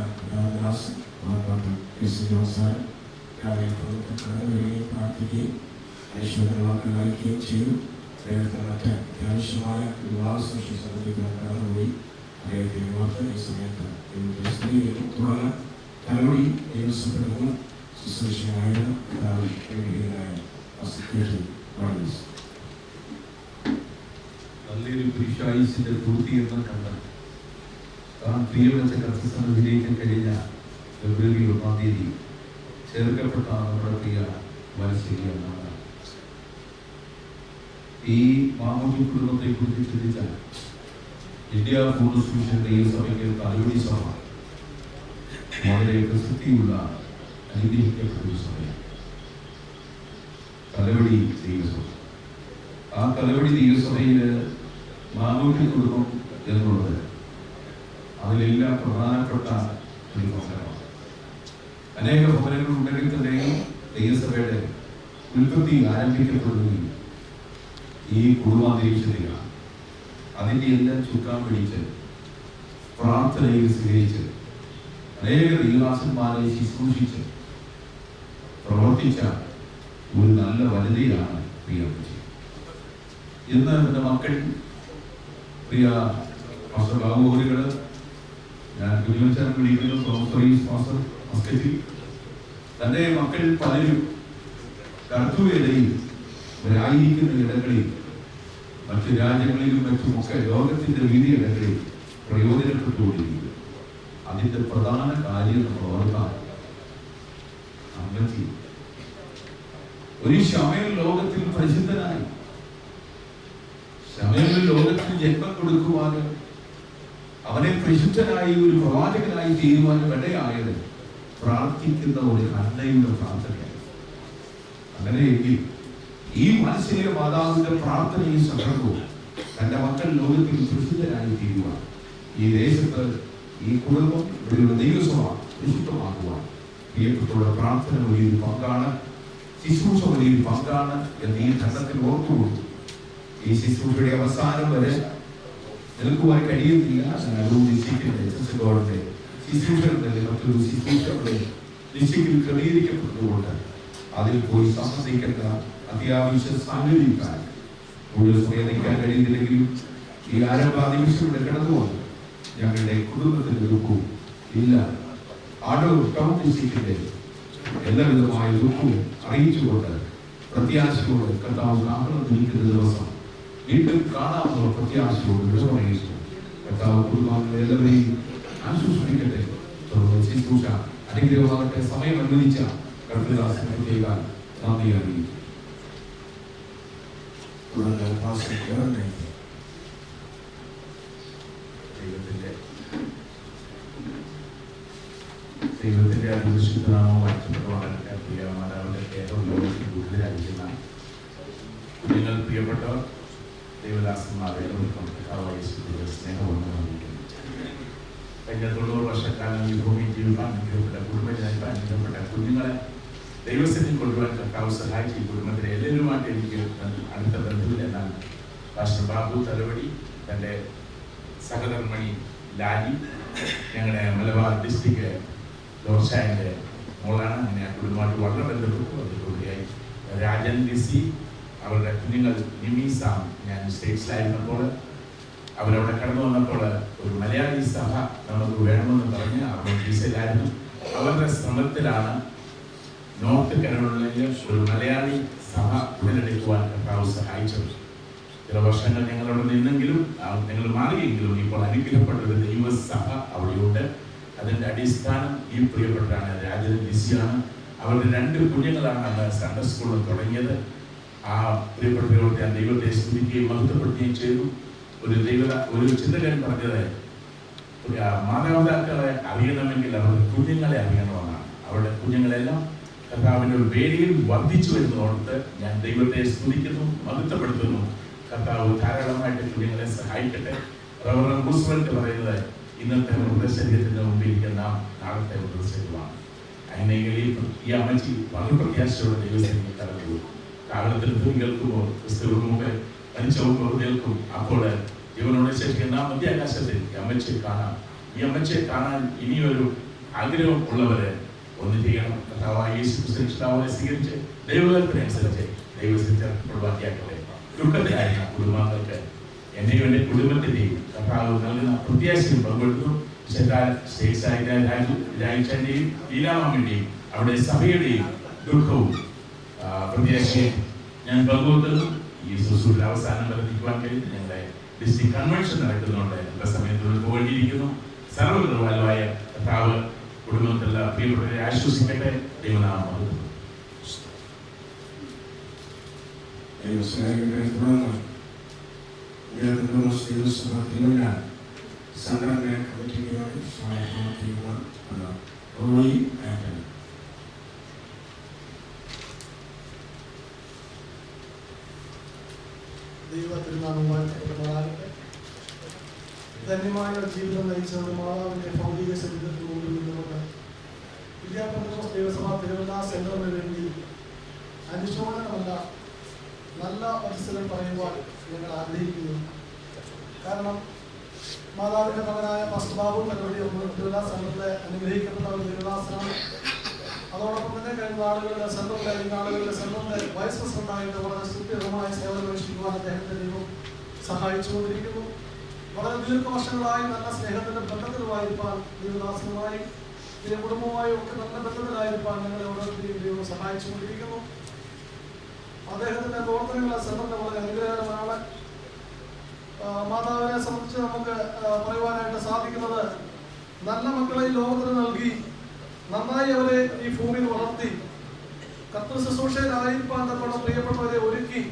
പ്രാർത്ഥിക്കുകയും ഐശ്വര്യമാക്കുകയും ചെയ്തു. അദ്ദേഹത്തിന് മറ്റ് അത്യാവശ്യമായ വിവാഹശേഷി സംബന്ധിക്കുന്ന കടന്നുപോയി അദ്ദേഹത്തെ ഓർത്ത് ഈ സമയത്ത് തുടർന്ന് തലമുടി ദൈവസഭയുടെ ശുശ്രൂഷയായിരുന്നു നല്ലൊരു പുരുഷായുസിന്റെ പൂർത്തീകരണം കണ്ട് താൻ പ്രിയപ്പെട്ട കർത്തസന്നിധിയിലേക്ക് കഴിഞ്ഞ ഫെബ്രുവരി 1-ാം തീയതി ചേർക്കപ്പെട്ട നമ്മുടെ പ്രിയ മനസ്സിലാണ്. ഈ മാമൂലി കുടുംബത്തെ കുറിച്ച് ചിന്തിച്ചാൽ ഇന്ത്യ പൂർണ്ണ ദൈവസഭയ്ക്ക് തലമുടി സഭ വളരെ പ്രസിദ്ധിയുള്ള അനുഗ്രഹിക്കപ്പെട്ട സഭയാണ് തലവടി ദൈവസഭ. ആ തലവടി ദൈവസഭയിൽ മാമൂലി കുടുംബം എന്നുള്ളത് അതിലെല്ലാം പ്രധാനപ്പെട്ട ഒരു ഭവനമാണ്. അനേക ഭവനങ്ങൾ ഉണ്ടെങ്കിൽ തന്നെ ദൈവസഭയുടെ ഉൽപ്പത്തി ആരംഭിക്കപ്പെടുകയും ഈ കുടുംബാന്തരീക്ഷത്തിലാണ്. അതിൻ്റെ എല്ലാം ചുക്കാൻ പിടിച്ച് പ്രാർത്ഥനയിൽ സ്വീകരിച്ച് അനേക ദൈവദാസന്മാരെ ശുശ്രൂഷിച്ച് പ്രവർത്തിച്ച ഒരു നല്ല വനിതയാണ് പ്രിയ അമ്മച്ചി. ഇന്ന് എൻ്റെ മക്കൾ പ്രിയ മാസ്റ്റർ ബാബുഹോരികള്, ഞാൻ കുഞ്ഞുവച്ചാൻ വിളിക്കുന്ന പ്രൊഫസറീസ് മാസ്റ്റർ മസ്കറ്റിൽ തൻ്റെ മക്കൾ പലരും കർത്തവ്യതയിൽ അവരായിരിക്കുന്ന ഇടങ്ങളിൽ മറ്റു രാജ്യങ്ങളിലും മറ്റുമൊക്കെ ലോകത്തിന്റെ വിധിയിടങ്ങളിൽ പ്രയോജനപ്പെട്ടുകൊണ്ടിരിക്കുന്നു. അതിന്റെ പ്രധാന കാര്യം നമ്മൾ ഓർക്കാൻ അമ്മച്ചി ഒരു ശമയൽ ലോകത്തിൽ പ്രസിദ്ധനായി, ശമയൽ ലോകത്തിൽ ജന്മം കൊടുക്കുവാനും അവനെ പ്രസിദ്ധനായി ഒരു പ്രവാചകനായി തീരുവാനും ഇടയായത് പ്രാർത്ഥിക്കുന്ന ഒരു അന്നയുടെ പ്രാർത്ഥനയാണ്. അങ്ങനെയെങ്കിൽ ഈ മനസ്സിലെ മാതാവിന്റെ പ്രാർത്ഥനയും സന്ദർഭവും തന്റെ മക്കൾ ലോകത്തിൽ പ്രസിദ്ധരായി തീരുവാൻ, ഈ ദേശത്ത് ഈ കുടുംബം ഒരു ദൈവസഭ വിശുദ്ധമാക്കുവാൻ പ്രിയപ്പെട്ടവരുടെ പ്രാർത്ഥന വലിയൊരു പങ്കാണ്, ശുശ്രൂഷ വലിയൊരു പങ്കാണ് എന്ന് ഈ ഘട്ടത്തിൽ ഓർത്തുകൊണ്ടു ഈ ശുശ്രൂഷയുടെ അവസാനം വരെ നിൽക്കുവാൻ കഴിയുന്നില്ല. ഗവൺമെന്റ് ശുശ്രൂഷകളിൽ മറ്റൊരു ശുശ്രൂഷകളെ നിശ്ചയിൽ ക്രമീകരിക്കപ്പെട്ടതുകൊണ്ട് അതിൽ പോയി സംബന്ധിക്കേണ്ട അത്യാവശ്യ സാങ്കേതിക്കാൻ കൂടുതൽ സമയം നിൽക്കാൻ കഴിയുന്നില്ലെങ്കിലും ഈ ആരംഭാനിമിഷങ്ങളുടെ കടന്നുകൊണ്ട് ഞങ്ങളുടെ കുടുംബത്തിന്റെ ദുഃഖവും ഇല്ല ആടൂർ ടൗൺ ഡിസ്ട്രിക്റ്റിന്റെ എല്ലാവിധമായ ദുഃഖവും അറിയിച്ചുകൊണ്ട് പ്രത്യാശയോടെ കർത്താവ് നാമം നിൽക്കുന്ന ദിവസം വീണ്ടും കാണാമെന്നുള്ള പ്രത്യാശയോട് വിഷമറിയിച്ചു. കർത്താവ് കുടുംബാംഗങ്ങളെ എല്ലാവരെയും ആശ്വസിപ്പിക്കട്ടെ. ശുശ്രൂഷ അനുഗ്രഹമാകട്ടെ. സമയം അനുവദിച്ച കർത്തദാസനെ പ്രത്യേക നന്ദി അറിയിച്ചു. ദൈവത്തിന്റെ അതിവിശുദ്ധനാമം വാഴ്ത്തപ്പെടുവാനാകട്ടെ. പ്രിയ മാതാവിന്റെ ഏറ്റവും ലോകത്തിൽ കൂടുതലായിരിക്കുന്ന നിങ്ങൾ പ്രിയപ്പെട്ടവർ ദൈവദാസന്മാരെ സ്നേഹമൊന്നും വന്നിരിക്കുന്നു. കഴിഞ്ഞ 90 വർഷക്കാലം ഈ ഭൂമി ജീവിക്കാൻ അനുഗ്രഹപ്പെട്ട കുടുംബജനങ്ങൾ അനുഗ്രഹപ്പെട്ട കുഞ്ഞുങ്ങളെ ദൈവസ്ഥിതി കൊണ്ടുപോകാൻ കർത്താവ് സഹായിച്ചു. ഈ കുടുംബത്തിലെ എല്ലാവരുമായിട്ട് എനിക്ക് അടുത്ത ബന്ധുവിൽ എന്നാൽ പാസ്റ്റർ ബാബു തലവടി, തൻ്റെ സഹധർമ്മണി ലാലി, ഞങ്ങളുടെ മലബാർ ഡിസ്ട്രിക്ട് ലോർഷായൻ്റെ മോളാണ്. അങ്ങനെ ആ കുടുംബമായിട്ട് വളരെ ബന്ധപ്പെട്ടു. അതിലൂടെയായി രാജൻ ലിസി, അവരുടെ കുഞ്ഞുങ്ങൾ നിമീസാം. ഞാൻ സ്റ്റേറ്റ്സിലായിരുന്നപ്പോൾ അവരവിടെ കടന്നു വന്നപ്പോൾ ഒരു മലയാളി സഭ നമുക്ക് വേണമെന്ന് പറഞ്ഞ് അവർ വിസയിലായിരുന്നു. അവരുടെ ശ്രമത്തിലാണ് നോർത്ത് കരോളിനയിൽ ഒരു മലയാളി സഭ ഉടലെടുക്കുവാൻ കർത്താവ് സഹായിച്ചത്. ചില വർഷങ്ങൾ ഞങ്ങളവിടെ നിന്നെങ്കിലും ഞങ്ങൾ മാറിയെങ്കിലും ഇപ്പോൾ അനുഗ്രഹപ്പെട്ട ഒരു ദൈവസഭ അവിടെയുണ്ട്. അതിൻ്റെ അടിസ്ഥാനം ഈ പ്രിയപ്പെട്ടാണ് രാജൻ ലിസിയാണ്. അവരുടെ 2 കുഞ്ഞുങ്ങളാണ് അന്ന് സൺഡേ സ്കൂളിൽ തുടങ്ങിയത്. ആ പ്രിയപ്പെട്ടവരോട് ഞാൻ ദൈവത്തെ സ്തുതിക്കുകയും മഹത്വപ്പെടുത്തുകയും ചെയ്തു. ഒരു ചിന്തകൻ പറഞ്ഞത് മാതാപിതാക്കളെ അറിയണമെങ്കിൽ അവരുടെ കുഞ്ഞുങ്ങളെ അറിയണമെന്നാണ്. അവരുടെ കുഞ്ഞുങ്ങളെല്ലാം കർത്താവിൻ്റെ ഒരു വേദിയിൽ വർദ്ധിച്ചു വരുന്നതോടത്ത് ഞാൻ ദൈവത്തെ സ്തുതിക്കുന്നു, മഹത്വപ്പെടുത്തുന്നു. കർത്താവ് ധാരാളമായിട്ട് കുഞ്ഞുങ്ങളെ സഹായിക്കട്ടെ. റവറൻ റൂസ്വെൽറ്റ് പറയുന്നത് ഇന്നത്തെ മൃതശരീരത്തിന് മുമ്പിൽ നാം നാളത്തെ മൃതശരീരമാണ്. അങ്ങനെയെങ്കിൽ ഈ അമ്മച്ചി വളരെ പ്രത്യാശയോടെ ദൈവസ്ഥിതിക്ക് കടന്നു. കാലത്തിൽ കേൾക്കുമ്പോൾ ക്രിസ്തുവിന് മുമ്പ് മരിച്ചവർക്ക് കേൾക്കും. അപ്പോൾ ജീവനോട് ശേഷിക്കുന്ന മധ്യാകാശത്തിൽ ഈ അമ്മച്ചയെ കാണാം. ഈ അമ്മച്ചയെ കാണാൻ ഇനിയൊരു ആഗ്രഹം ഉള്ളവരെ ഒന്ന് ചെയ്യണം. കർത്താവായ യേശു ക്രിസ്തുവിനെ സ്വീകരിച്ച് ദൈവത്തിനനുസരിച്ച് ദൈവത്തിനൊഴിവാക്കിയാക്കട്ടെ. ദുഃഖത്തിലായിരുന്ന കുടുംബാംഗങ്ങൾക്ക് എന്നെയും എൻ്റെ കുടുംബത്തിൻ്റെയും കർത്താവ് നൽകുന്ന പ്രത്യാശയും പങ്കുവെക്കുന്നു. രാജാന്റെയും ലീലാമാമിന്റെയും അവിടെ സഭയുടെയും ദുഃഖവും പ്രത്യാശയും ഞാൻ പങ്കുവെക്കുന്നു. ഈ ശുശ്രൂഷ അവസാനം വർദ്ധിക്കുവാൻ കഴിഞ്ഞ് ഞങ്ങളുടെ ഡിസ്ട്രിക്ട് കൺവെൻഷൻ നടക്കുന്നുണ്ട്. എല്ലാ സമയത്തും പോകേണ്ടിയിരിക്കുന്നു. സർവ്വകൃപാലുവായ കർത്താവ് കുടുംബത്തിലുള്ള പ്രിയപ്പെട്ടവരെ ആശ്വസിക്കട്ടെ. ദൈവനാമം സംഘടന കമ്മിറ്റിയോട് റോയി ആന്റണി. ദൈവത്തിരുനാമം വാഴ്ത്തപ്പെടുമാറാകട്ടെ. ധന്യമായ ജീവിതം നയിച്ചുകൊണ്ട് മാതാവിന്റെ ഭൗതിക ശരീരത്തിന് മുമ്പിൽ നിന്നുകൊണ്ട് വിദ്യാഭ്യാസ ദേവസഭ തിരുവല്ല സെന്ററിന് വേണ്ടി അനുശോചനമല്ല നല്ല പരിസരം പറയുവാൻ ഞങ്ങൾ ആഗ്രഹിക്കുന്നു. കാരണം മാതാവിന്റെ മകനായ പാസ്റ്റർ ബാബു തലവടി തിരുവല്ല സെന്ററിലെ അനുഗ്രഹിക്കപ്പെട്ട ഒരു തിരുവല്ലാസനാണ്. അതോടൊപ്പം തന്നെ കഴിഞ്ഞ ആളുകളുടെ സെന്ററിന്റെ വൈസ് പ്രസിഡന്റായിട്ട് വളരെ സുദീർഘമായ സേവനം അനുഷ്ഠിക്കുവാൻ അദ്ദേഹത്തെ ദൈവം സഹായിച്ചുകൊണ്ടിരിക്കുന്നു. വളരെ ദീർഘവർഷങ്ങളായി നല്ല സ്നേഹത്തിന്റെ ബന്ധത്തിലുമായിരിക്കാൻ ദൈവദാസനുമായി കുടുംബവുമായും ഒക്കെ നല്ല ബന്ധത്തിലായിരിക്കാൻ ഞങ്ങളെ ഓരോരുത്തരെയും ദൈവം സഹായിച്ചുകൊണ്ടിരിക്കുന്നു. അദ്ദേഹത്തിന്റെ പ്രവർത്തനങ്ങൾ സെന്ററിന്റെ വളരെ അനുഗ്രഹകരമാണ്. മാതാവിനെ സംബന്ധിച്ച് നമുക്ക് പറയുവാനായിട്ട് സാധിക്കുന്നത്, നല്ല മക്കളെ ഈ ലോകത്തിന് നൽകി നന്നായി അവരെ ഈ ഭൂമിയിൽ വളർത്തി കർത്തൃ ശുശ്രൂഷയിലായിരിക്കാൻ തക്കോണം പ്രിയപ്പെട്ടവരെ ഒരുക്കി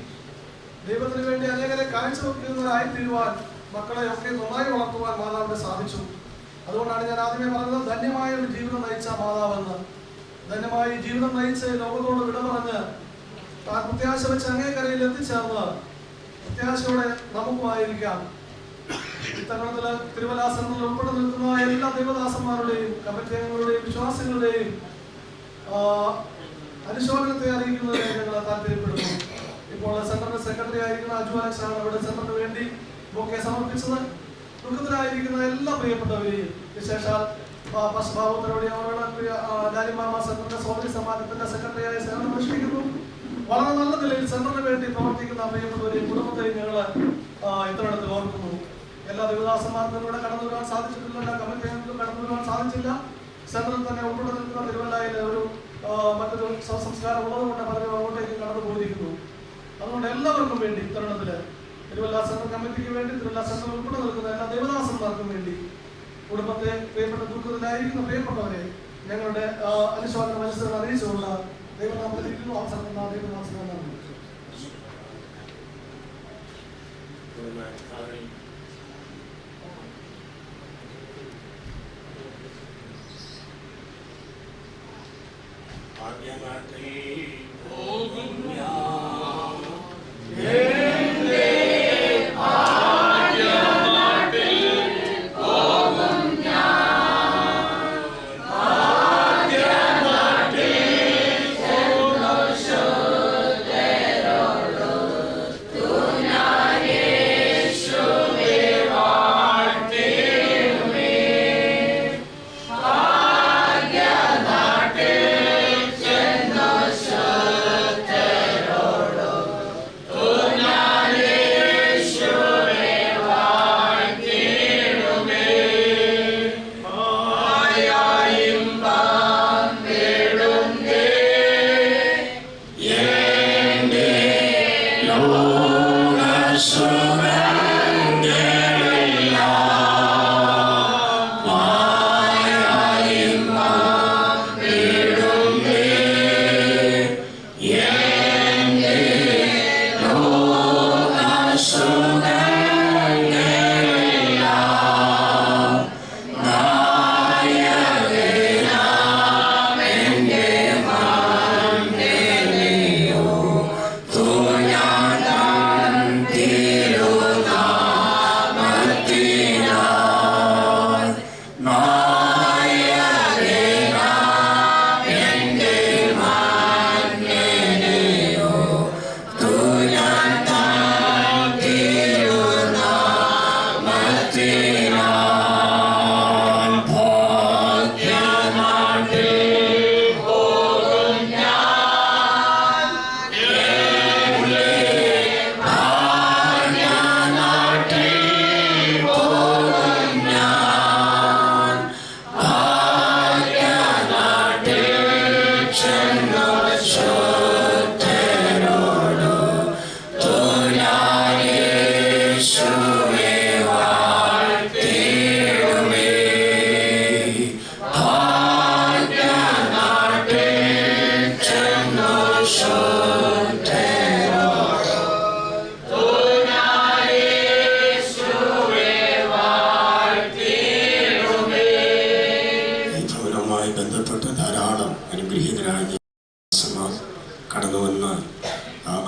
ദൈവത്തിന് വേണ്ടി അനേകരെ കാഴ്ചവെക്കുന്നവരായി തീരുവാൻ മക്കളെ ഒക്കെ നന്നായി വളർത്തുവാൻ മാതാവിന് സാധിച്ചു. അതുകൊണ്ടാണ് ഞാൻ ആദ്യമേ പറഞ്ഞത്, ധന്യമായ ഒരു ജീവിതം നയിച്ച മാതാവെന്ന്. ധന്യമായി ജീവിതം നയിച്ച് ലോകത്തോട് വിട പറഞ്ഞ് താൻ പ്രത്യാശ വെച്ച് അങ്ങേക്കരയിൽ എത്തിച്ചേർന്ന് പ്രത്യാശയോടെ നമുക്കുമായിരിക്കാം. ഇത്തരണത്തില് തിരുവല്ലാസനത്തിൽ ഉൾപ്പെടെ നിൽക്കുന്ന എല്ലാ ദൈവദാസന്മാരുടെയും കമ്മിറ്റി അംഗങ്ങളുടെയും വിശ്വാസികളുടെയും അനുശോചനത്തെ അറിയിക്കുന്നതിനെ ഞങ്ങൾ താല്പര്യപ്പെടുന്നു. ഇപ്പോൾ സെന്ററിന്റെ സെക്രട്ടറി ആയിരിക്കുന്ന അജു അലക്സാണ് അവിടെ സെന്ററിന് വേണ്ടി ബൊക്കെ സമർപ്പിച്ചത്. ദുഃഖത്തിലായിരിക്കുന്ന എല്ലാ പ്രിയപ്പെട്ടവരെയും, വിശേഷാൽ ലാലിമാമ സെന്ററിന്റെ സോദരി സമാജത്തിന്റെ സെക്രട്ടറിയായി സേവനം അനുഷ്ഠിക്കുന്നു. വളരെ നല്ല നിലയിൽ സെന്ററിന് വേണ്ടി പ്രവർത്തിക്കുന്ന പ്രിയപ്പെട്ടവരെയും കുടുംബത്തെയും ഞങ്ങൾ ഇത്തരണത്തിൽ ഓർക്കുന്നു. എല്ലാ ദേവദാസന്മാർക്കും ഇവിടെ കടന്നു വരാൻ സാധിച്ചിട്ടില്ല, എല്ലാ കമ്മിറ്റി അംഗങ്ങൾക്കും കടന്നു വരാൻ സാധിച്ചില്ല. സെന്ററിൽ തന്നെ ഉൾപ്പെടെ നിൽക്കുന്ന തിരുവല്ലയിൽ ഒരു മറ്റൊരു സംസ്കാരം ഉള്ളതുകൊണ്ട് പലരും അങ്ങോട്ടേക്ക് കടന്നു പോയിരിക്കുന്നു. അതുകൊണ്ട് എല്ലാവർക്കും വേണ്ടി ഇത്തരണത്തില് തിരുവല്ല സെന്റർ കമ്മിറ്റിക്ക് വേണ്ടി, തിരുവല്ല സെന്റർ ഉൾപ്പെടെ നിൽക്കുന്ന എല്ലാ ദേവദാസന്മാർക്കും വേണ്ടി, കുടുംബത്തെ പ്രിയപ്പെട്ട ദുഃഖത്തിലായിരിക്കുന്ന പ്രിയപ്പെട്ടവരെ ഞങ്ങളുടെ അനുശോചന മനസ്സിൽ അറിയിച്ചുകൊണ്ട് ദൈവനാമത്തിലിരിക്കുന്നു. അവസരം ദൈവനാമം.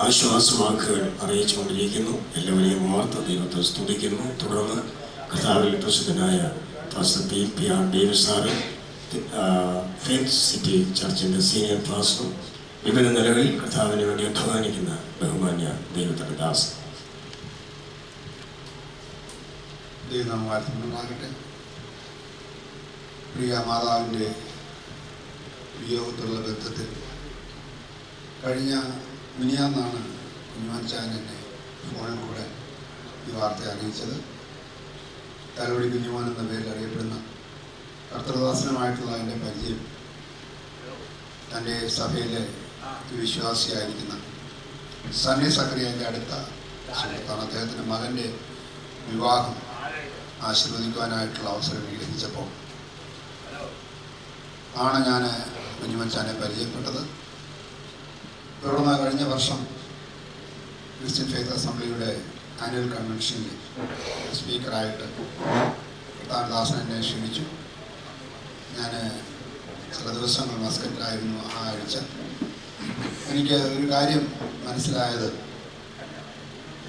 ആശ്വാസവാക്കുകൾ അറിയിച്ചുകൊണ്ടിരിക്കുന്നു. എല്ലാവരെയും ഓർത്ത് ദൈവത്തെ സ്തുതിക്കുന്നു. തുടർന്ന് കർത്താവിൽ പ്രസിദ്ധനായ pastor P R Davis sir, faith city ചർച്ചിൻ്റെ സീനിയർ പാസ്റ്ററും വിവിധ നിലകളിൽ കർത്താവിന് വേണ്ടി അധ്വാനിക്കുന്ന ബഹുമാന്യ ദൈവത്തിൻ്റെ ദാസ്. ദൈവനാമമാകട്ടെ. പ്രിയ മാതാവിൻ്റെ വിയോഗത്തിലുള്ള ബന്ധത്തിൽ കഴിഞ്ഞ മിനിയാന്നാണ് കുഞ്ഞുമാൻചാൻ എന്നെ ഫോണിൽ കൂടെ ഈ വാർത്ത അറിയിച്ചത്. തലവടി കുഞ്ഞുമാൻ എന്ന പേരിൽ അറിയപ്പെടുന്ന കർത്തൃദാസനമായിട്ടുള്ള എൻ്റെ പരിചയം തൻ്റെ സഭയിലെ വിശ്വാസിയായിരിക്കുന്ന സണ്ണി സക്കറിയൻ്റെ അടുത്ത സുഹൃത്താണ്. അദ്ദേഹത്തിൻ്റെ മകൻ്റെ വിവാഹം ആശീർവദിക്കുവാനായിട്ടുള്ള അവസരം എനിക്ക് ലഭിച്ചപ്പോൾ ആണ് ഞാൻ കുഞ്ഞുമച്ചാനെ പരിചയപ്പെട്ടത്. തുടർന്ന് കഴിഞ്ഞ വർഷം ക്രിസ്ത്യൻ ഫെയ്ത്ത് അസംബ്ലിയുടെ ആനുവൽ കൺവെൻഷനിൽ സ്പീക്കറായിട്ട് ദാസൻ എന്നെ ക്ഷണിച്ചു. ഞാൻ ചില ദിവസങ്ങൾ മസ്കറ്റിലായിരുന്നു ആ ആഴ്ച. എനിക്ക് ഒരു കാര്യം മനസ്സിലായത്,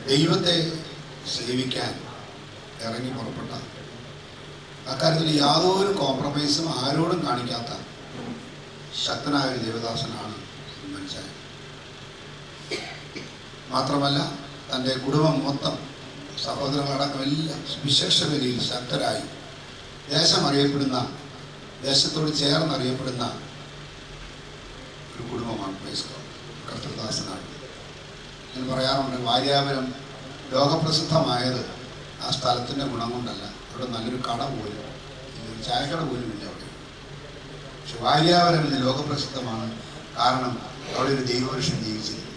ദൈവത്തെ സേവിക്കാൻ ഇറങ്ങി പുറപ്പെട്ട, അക്കാര്യത്തിൽ യാതൊരു കോംപ്രമൈസും ആരോടും കാണിക്കാത്ത ശക്തനായ ഒരു ദേവദാസനാണ് ഉമ്മൻചാൻ. മാത്രമല്ല തൻ്റെ കുടുംബം മൊത്തം, സഹോദരങ്ങളടക്കം എല്ലാം വിശേഷ നിലയിൽ ശക്തരായി ദേശം അറിയപ്പെടുന്ന, ദേശത്തോട് ചേർന്നറിയപ്പെടുന്ന ഒരു കുടുംബമാണ് കർത്തൃദാസനാണ്. ഞാൻ പറയാറുണ്ട്, വാര്യാപുരം ലോകപ്രസിദ്ധമായത് ആ സ്ഥലത്തിൻ്റെ ഗുണം കൊണ്ടല്ല. അവിടെ നല്ലൊരു കട പോലും, ഒരു ചായക്കട പോലും ഇല്ല അവിടെ. പക്ഷെ വാര്യാപുരം ഇന്ന് ലോകപ്രസിദ്ധമാണ്, കാരണം അവിടെ ഒരു ദൈവപുരുഷൻ ജീവിച്ചിരുന്നു.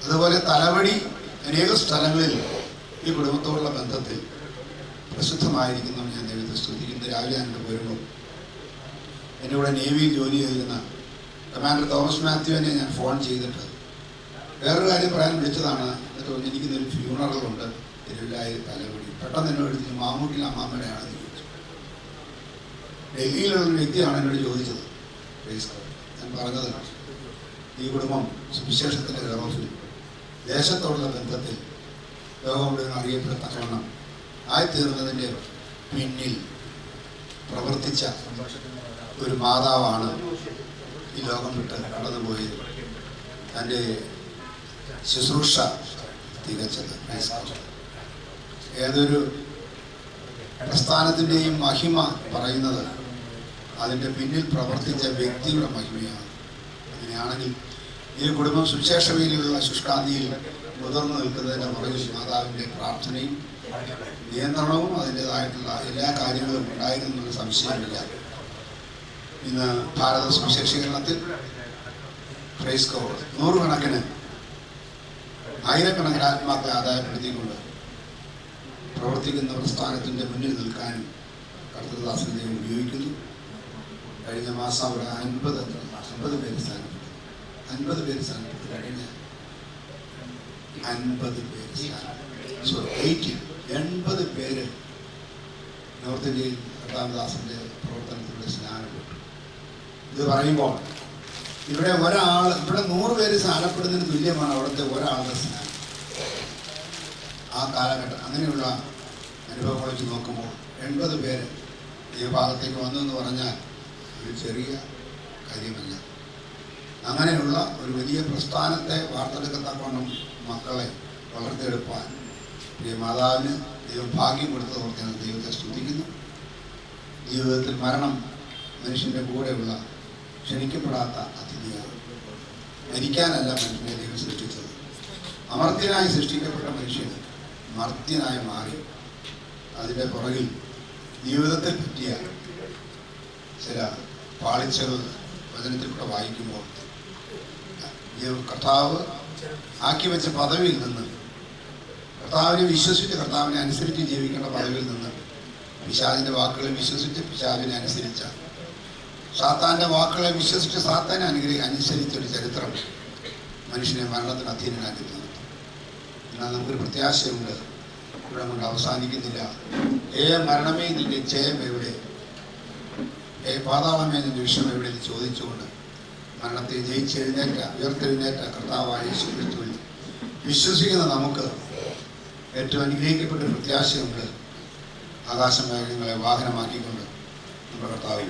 അതുപോലെ തലവടി അനേക സ്ഥലങ്ങളിൽ ഈ കുടുംബത്തോടുള്ള ബന്ധത്തിൽ പ്രസിദ്ധമായിരിക്കുന്നു. ഞാൻ ദൈവത്തെ സ്തുതിക്കുന്നു. രാവിലെ ഞാനിവിടെ വരുമ്പോൾ എൻ്റെ കൂടെ നേവിയിൽ ജോലി ചെയ്തിരുന്ന കമാൻഡർ തോമസ് മാത്യുവിനെ ഞാൻ ഫോൺ ചെയ്തിട്ട് വേറൊരു കാര്യം പറയാൻ വിളിച്ചതാണ്. എന്നിട്ട് എനിക്കിന്നൊരു ഫ്യൂണറലുണ്ട് തിരുവല്ലായിൽ തലവടി. പെട്ടെന്ന് എന്നോട് ചോദിച്ചു, മാമ്മൂട്ടിൽ അമ്മാമ്മയുടെയാണെന്ന് ചോദിച്ചു. ഡൽഹിയിലുള്ള വ്യക്തിയാണ് എന്നോട് ചോദിച്ചത്. ഞാൻ പറഞ്ഞത്, ഈ കുടുംബം സുവിശേഷത്തിൻ്റെ ഗർഭത്തിൽ ദേശത്തോടുള്ള ബന്ധത്തിൽ ലോകം മുഴുവൻ അറിയപ്പെടത്തക്കവണ്ണം ആയിത്തീർന്നതിൻ്റെ പിന്നിൽ പ്രവർത്തിച്ച ഒരു മാതാവാണ് ഈ ലോകം വിട്ട് കടന്നുപോയി തൻ്റെ ശുശ്രൂഷ തികച്ചത്. ഏതൊരു പ്രസ്ഥാനത്തിൻ്റെയും മഹിമ പറയുന്നത് അതിൻ്റെ പിന്നിൽ പ്രവർത്തിച്ച വ്യക്തിയുടെ മഹിമയാണ്. അങ്ങനെയാണെങ്കിൽ ഈ കുടുംബം സുവിശേഷവേലിയുള്ള ശുഷ്കാന്തിയിൽ മുതിർന്നു നിൽക്കുന്നതിൻ്റെ പുറകിൽ മാതാവിൻ്റെ പ്രാർത്ഥനയും നിയന്ത്രണവും അതിൻ്റെതായിട്ടുള്ള എല്ലാ കാര്യങ്ങളും ഉണ്ടായിരുന്നു എന്നുള്ള സംശയമില്ല. ഇന്ന് ഭാരത സുവിശേഷീകരണത്തിൽ പ്രൈസ് ഗോഡ് നൂറുകണക്കിന് ആയിരക്കണക്കിന് ആത്മാക്കളെ ആദായപ്പെടുത്തിക്കൊണ്ട് പ്രവർത്തിക്കുന്ന പ്രസ്ഥാനത്തിൻ്റെ മുന്നിൽ നിൽക്കാനും കർത്തൃദാസനെ ഉപയോഗിക്കുന്നു. കഴിഞ്ഞ മാസം അവിടെ 50 പേര് സ്ഥാനപ്പെട്ടു. 50 പേര് സ്ഥാനപ്പെട്ടു. കഴിഞ്ഞ 50 പേര് 80 പേര് നോർത്ത് ഇന്ത്യയിൽ കർത്താദാസന്റെ പ്രവർത്തനത്തിലൂടെ സ്നാനപ്പെട്ടു. ഇത് പറയുമ്പോൾ ഇവിടെ 100 പേര് സ്നാനപ്പെടുന്നതിന് തുല്യമാണ് അവിടുത്തെ ഒരാളുടെ സ്നാനം. ആ കാലഘട്ടം അങ്ങനെയുള്ള അനുഭവങ്ങൾ വെച്ച് നോക്കുമ്പോൾ 80 പേര് ഈ ഭാഗത്തേക്ക് വന്നു എന്ന് പറഞ്ഞാൽ ഒരു ചെറിയ കാര്യമല്ല. അങ്ങനെയുള്ള ഒരു വലിയ പ്രസ്ഥാനത്തെ വാർത്തെടുക്കത്തക്കവണ്ണം മക്കളെ വളർത്തിയെടുപ്പാൻ പ്രിയ മാതാവിന് ദൈവം ഭാഗ്യം കൊടുത്തതോടെ ഞാൻ ദൈവത്തെ സ്തുതിക്കുന്നു. ജീവിതത്തിൽ മരണം മനുഷ്യൻ്റെ കൂടെയുള്ള ക്ഷണിക്കപ്പെടാത്ത അതിഥിയാണ്. മരിക്കാനല്ല മനുഷ്യനെ ദൈവം സൃഷ്ടിച്ചത്. അമർത്യനായി സൃഷ്ടിക്കപ്പെട്ട മനുഷ്യൻ മർത്യനായി മാറി. അതിൻ്റെ പുറകിൽ ജീവിതത്തെ പറ്റിയ ചില പാളിച്ചകൾ വചനത്തിൽ കൂടെ വായിക്കുമ്പോൾ കർത്താവ് ആക്കി വെച്ച പദവിയിൽ നിന്ന്, കർത്താവിനെ വിശ്വസിച്ച് കർത്താവിനെ അനുസരിച്ച് ജീവിക്കേണ്ട പദവിയിൽ നിന്ന് പിശാചിൻ്റെ വാക്കുകളെ വിശ്വസിച്ച് പിശാചിനെ അനുസരിച്ച, സാത്താൻ്റെ വാക്കുകളെ വിശ്വസിച്ച് സാത്താനെ അനുസരിച്ചൊരു ചരിത്രം മനുഷ്യനെ മരണത്തിന് അധീനനാക്കി തീർത്തു. എന്നാൽ നമുക്കൊരു പ്രത്യാശയുണ്ട്, ഇവിടെ കൊണ്ട് അവസാനിക്കുന്നില്ല. മരണമേ നിന്റെ ജയം എവിടെ, പാതാളമേ നിന്റെ വിഷയം എവിടെ എന്ന് ചോദിച്ചുകൊണ്ട് മരണത്തെ ഉയർത്തെഴുന്നേറ്റ കർത്താവായ യേശു ക്രിസ്തുവിൽ വിശ്വസിക്കുന്ന നമുക്ക് ഏറ്റവും അനുഗ്രഹിക്കപ്പെട്ട പ്രത്യാശയുണ്ട്. ആകാശമേഘങ്ങളെ വാഹനമാക്കിക്കൊണ്ട് നമ്മുടെ കർത്താവ്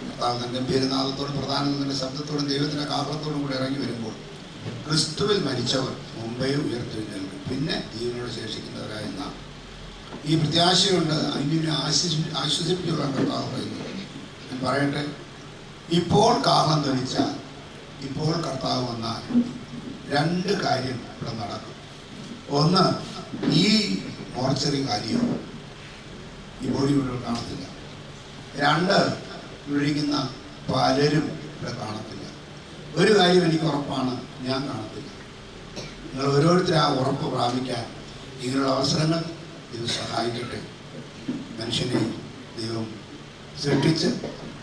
കർത്താവ് തൻ്റെ ഗംഭീരനാഥത്തോടും പ്രധാനത്തിൻ്റെ ശബ്ദത്തോടും ദൈവത്തിൻ്റെ കാപത്തോടും കൂടെ ഇറങ്ങി വരുമ്പോൾ ക്രിസ്തുവിൽ മരിച്ചവർ മുമ്പേ ഉയർത്തെഴുന്നേൽക്കും, പിന്നെ ജീവനോട് ശേഷിക്കുന്നവരായി നാം. ഈ പ്രത്യാശയുണ്ട്. അതിനെ ആശ്വസിപ്പിച്ചുള്ള കർത്താവ് പറയുന്നു. ഞാൻ പറയട്ടെ, ഇപ്പോൾ കാഹളം ധരിച്ചാൽ, ഇപ്പോൾ കർത്താവ് വന്നാൽ 2 കാര്യം ഇവിടെ നടക്കും. ഒന്ന്, ഈ മോർച്ചറി കാര്യം ഈ ബോഡി ഇവിടെ കാണത്തില്ല. 2, വിളിക്കുന്ന പലരും ഇവിടെ കാണത്തില്ല. ഒരു കാര്യം എനിക്ക് ഉറപ്പാണ്, ഞാൻ കാണത്തില്ല. നിങ്ങൾ ഓരോരുത്തരും ആ ഉറപ്പ് പ്രാപിക്കാൻ ഇങ്ങനെയുള്ള അവസരങ്ങൾ ഇത് സഹായിക്കട്ടെ. മനുഷ്യനെ ദൈവം സൃഷ്ടിച്ച്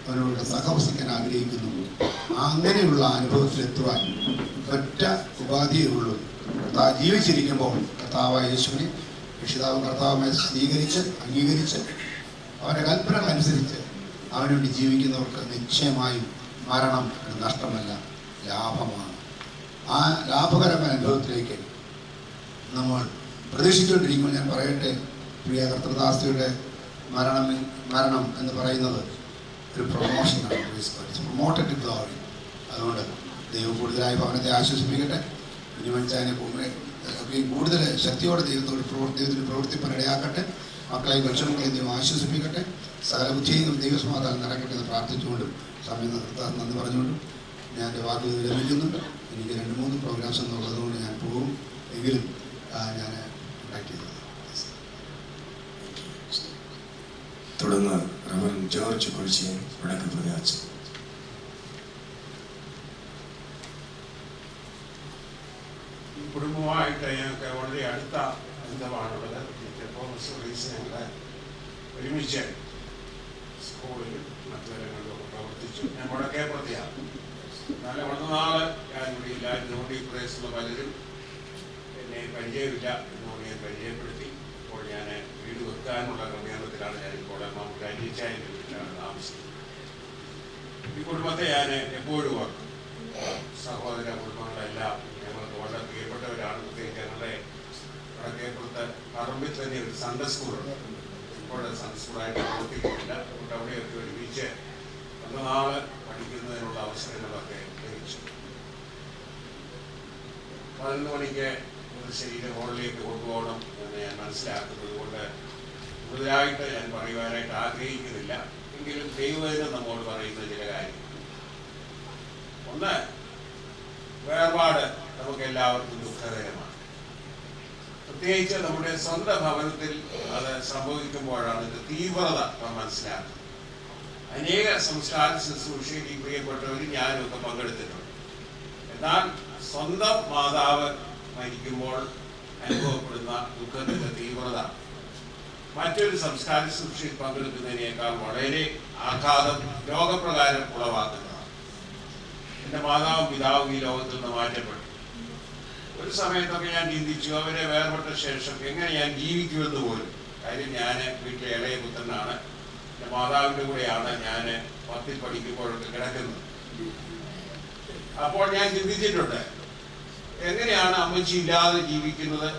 അവനോട് സഹവസിക്കാൻ ആഗ്രഹിക്കുന്നു. അങ്ങനെയുള്ള അനുഭവത്തിലെത്തുവാൻ ഒറ്റ ഉപാധിയേ ഉള്ളൂ. ജീവിച്ചിരിക്കുമ്പോൾ കർത്താവായ യേശുവിനെ രക്ഷിതാവും കർത്താവുമായി സ്വീകരിച്ച് അംഗീകരിച്ച് അവൻ്റെ കൽപ്പനകൾ അനുസരിച്ച് അവന് വേണ്ടി ജീവിക്കുന്നവർക്ക് നിശ്ചയമായും മരണം നഷ്ടമല്ല, ലാഭമാണ്. ആ ലാഭകരമായ അനുഭവത്തിലേക്ക് നമ്മൾ പ്രതീക്ഷിച്ചുകൊണ്ടിരിക്കുമ്പോൾ ഞാൻ പറയട്ടെ, പ്രിയ കർത്തൃദാസിയുടെ മരണം എന്ന് പറയുന്നത് ഒരു പ്രൊമോഷനാണ്. Promoted glory. അതുകൊണ്ട് ദൈവം കൂടുതലായി ഭവനത്തെ ആശ്വസിപ്പിക്കട്ടെ. ഇനിമൻചാനെ കൂടുതൽ ശക്തിയോടെ ദൈവത്തിന് പ്രവർത്തിപ്പാൻ ഇടയാക്കട്ടെ. മക്കളെയും കൊച്ചുമക്കളെയും ദൈവം ആശ്വസിപ്പിക്കട്ടെ. സകല ബുദ്ധിയും ദൈവസമാധാനം നടക്കട്ടെ എന്ന് പ്രാർത്ഥിച്ചുകൊണ്ടും സമയം നന്ദി പറഞ്ഞുകൊണ്ടും ഞാൻ എൻ്റെ വാക്കുകൾ വിരമിക്കുന്നുണ്ട്. എനിക്ക് 2-3 പ്രോഗ്രാംസ് എന്നുള്ളതുകൊണ്ട് ഞാൻ പോകും. എങ്കിലും ഞാൻ ഉണ്ടാക്കിയത്. തുടർന്ന് റവൻ ജോർജ് കുറിച്ചിയെ വടക്ക് പ്രകാശ്. ഈ കുടുംബമായിട്ട് ഞങ്ങൾക്ക് വളരെ അടുത്ത ബന്ധമാണുള്ളത്. ഞങ്ങൾ ഒരുമിച്ച് സ്കൂളിലും മറ്റു തലങ്ങളിലൊക്കെ പ്രവർത്തിച്ചു. ഞാൻ വടക്കേപ്പുറത്തെയാണ്. എന്നാലും വളരെ നാള് ഞാൻ ഇവിടെ ഇല്ലായിരുന്നുകൊണ്ട് ഈ പ്രദേശത്തുള്ള പലരും എന്നെ പരിചയമില്ല എന്നുകൊണ്ട് ഞാൻ പരിചയപ്പെടുത്തി. ഇപ്പോൾ ഞാൻ വീട് വെക്കാനുള്ള ക്രമീകരണത്തിലാണ്. ഞാനിപ്പോൾ രാജീച്ചായൻ്റെ വീട്ടിലാണ് താമസിക്കുന്നത്. ഈ കുടുംബത്തെ ഞാൻ എപ്പോഴും ഓർക്കും. സഹോദര കുടുംബങ്ങളെല്ലാം ഞങ്ങൾക്ക് വളരെ പ്രിയപ്പെട്ടവരാണ്. പ്രത്യേകിച്ച് ഞങ്ങളുടെ വടക്കേപ്പുറത്ത് പറമ്പിൽ തന്നെ ഒരു സൺഡേ സ്കൂളുണ്ട്. ഇപ്പോൾ സൺഡേ സ്കൂളായിട്ട് പ്രവർത്തിക്കുന്നില്ല. അതുകൊണ്ട് അവിടെയൊക്കെ ഒരുമിച്ച് നാള് പഠിക്കുന്നതിനുള്ള അവസരങ്ങളൊക്കെ ലഭിച്ചു. 11 മണിക്ക് ഒരു ശരീരം ഹോളിലേക്ക് കൊണ്ടുപോകണം എന്ന് ഞാൻ മനസ്സിലാക്കുന്നത് കൊണ്ട് കൂടുതലായിട്ട് ഞാൻ പറയുവാനായിട്ട് ആഗ്രഹിക്കുന്നില്ല. എങ്കിലും ദൈവം നമ്മോട് പറയുന്ന ചില കാര്യങ്ങൾ. ഒന്ന്, വേർപാട് നമുക്ക് എല്ലാവർക്കും ദുഃഖകരമാണ്. പ്രത്യേകിച്ച് നമ്മുടെ സ്വന്തം ഭവനത്തിൽ അത് സംഭവിക്കുമ്പോഴാണ് ഇത് തീവ്രത നാം മനസ്സിലാക്കുന്നത്. അനേക സംസ്കാര ശുശ്രൂഷയിൽ ഈ പ്രിയപ്പെട്ടവരും ഞാനും ഒക്കെ പങ്കെടുത്തിട്ടുണ്ട്. എന്നാൽ സ്വന്തം മാതാവ് മരിക്കുമ്പോൾ അനുഭവപ്പെടുന്ന ദുഃഖത്തിന്റെ തീവ്രത മറ്റൊരു സംസ്കാര ശുശ്രൂഷയിൽ പങ്കെടുക്കുന്നതിനേക്കാൾ വളരെ ആഘാതം രോഗപ്രകാരം ഉളവാക്കുന്നതാണ്. എൻ്റെ മാതാവും പിതാവും ഈ ലോകത്തിൽ നിന്ന് മാറ്റപ്പെട്ടു. ഒരു സമയത്തൊക്കെ ഞാൻ ചിന്തിച്ചു, അവരെ വേർപെട്ട ശേഷം എങ്ങനെ ഞാൻ ജീവിക്കുമെന്ന് പോലും. കാര്യം ഞാൻ വീട്ടിലെ ഇളയ പുത്രനാണ്. എൻ്റെ മാതാവിൻ്റെ കൂടെയാണ് ഞാൻ 10ൽ പഠിക്കുമ്പോഴൊക്കെ കിടക്കുന്നത്. അപ്പോൾ ഞാൻ ചിന്തിച്ചിട്ടുണ്ട്, എങ്ങനെയാണ് അമ്മച്ചി ഇല്ലാതെ ജീവിക്കുന്നത്.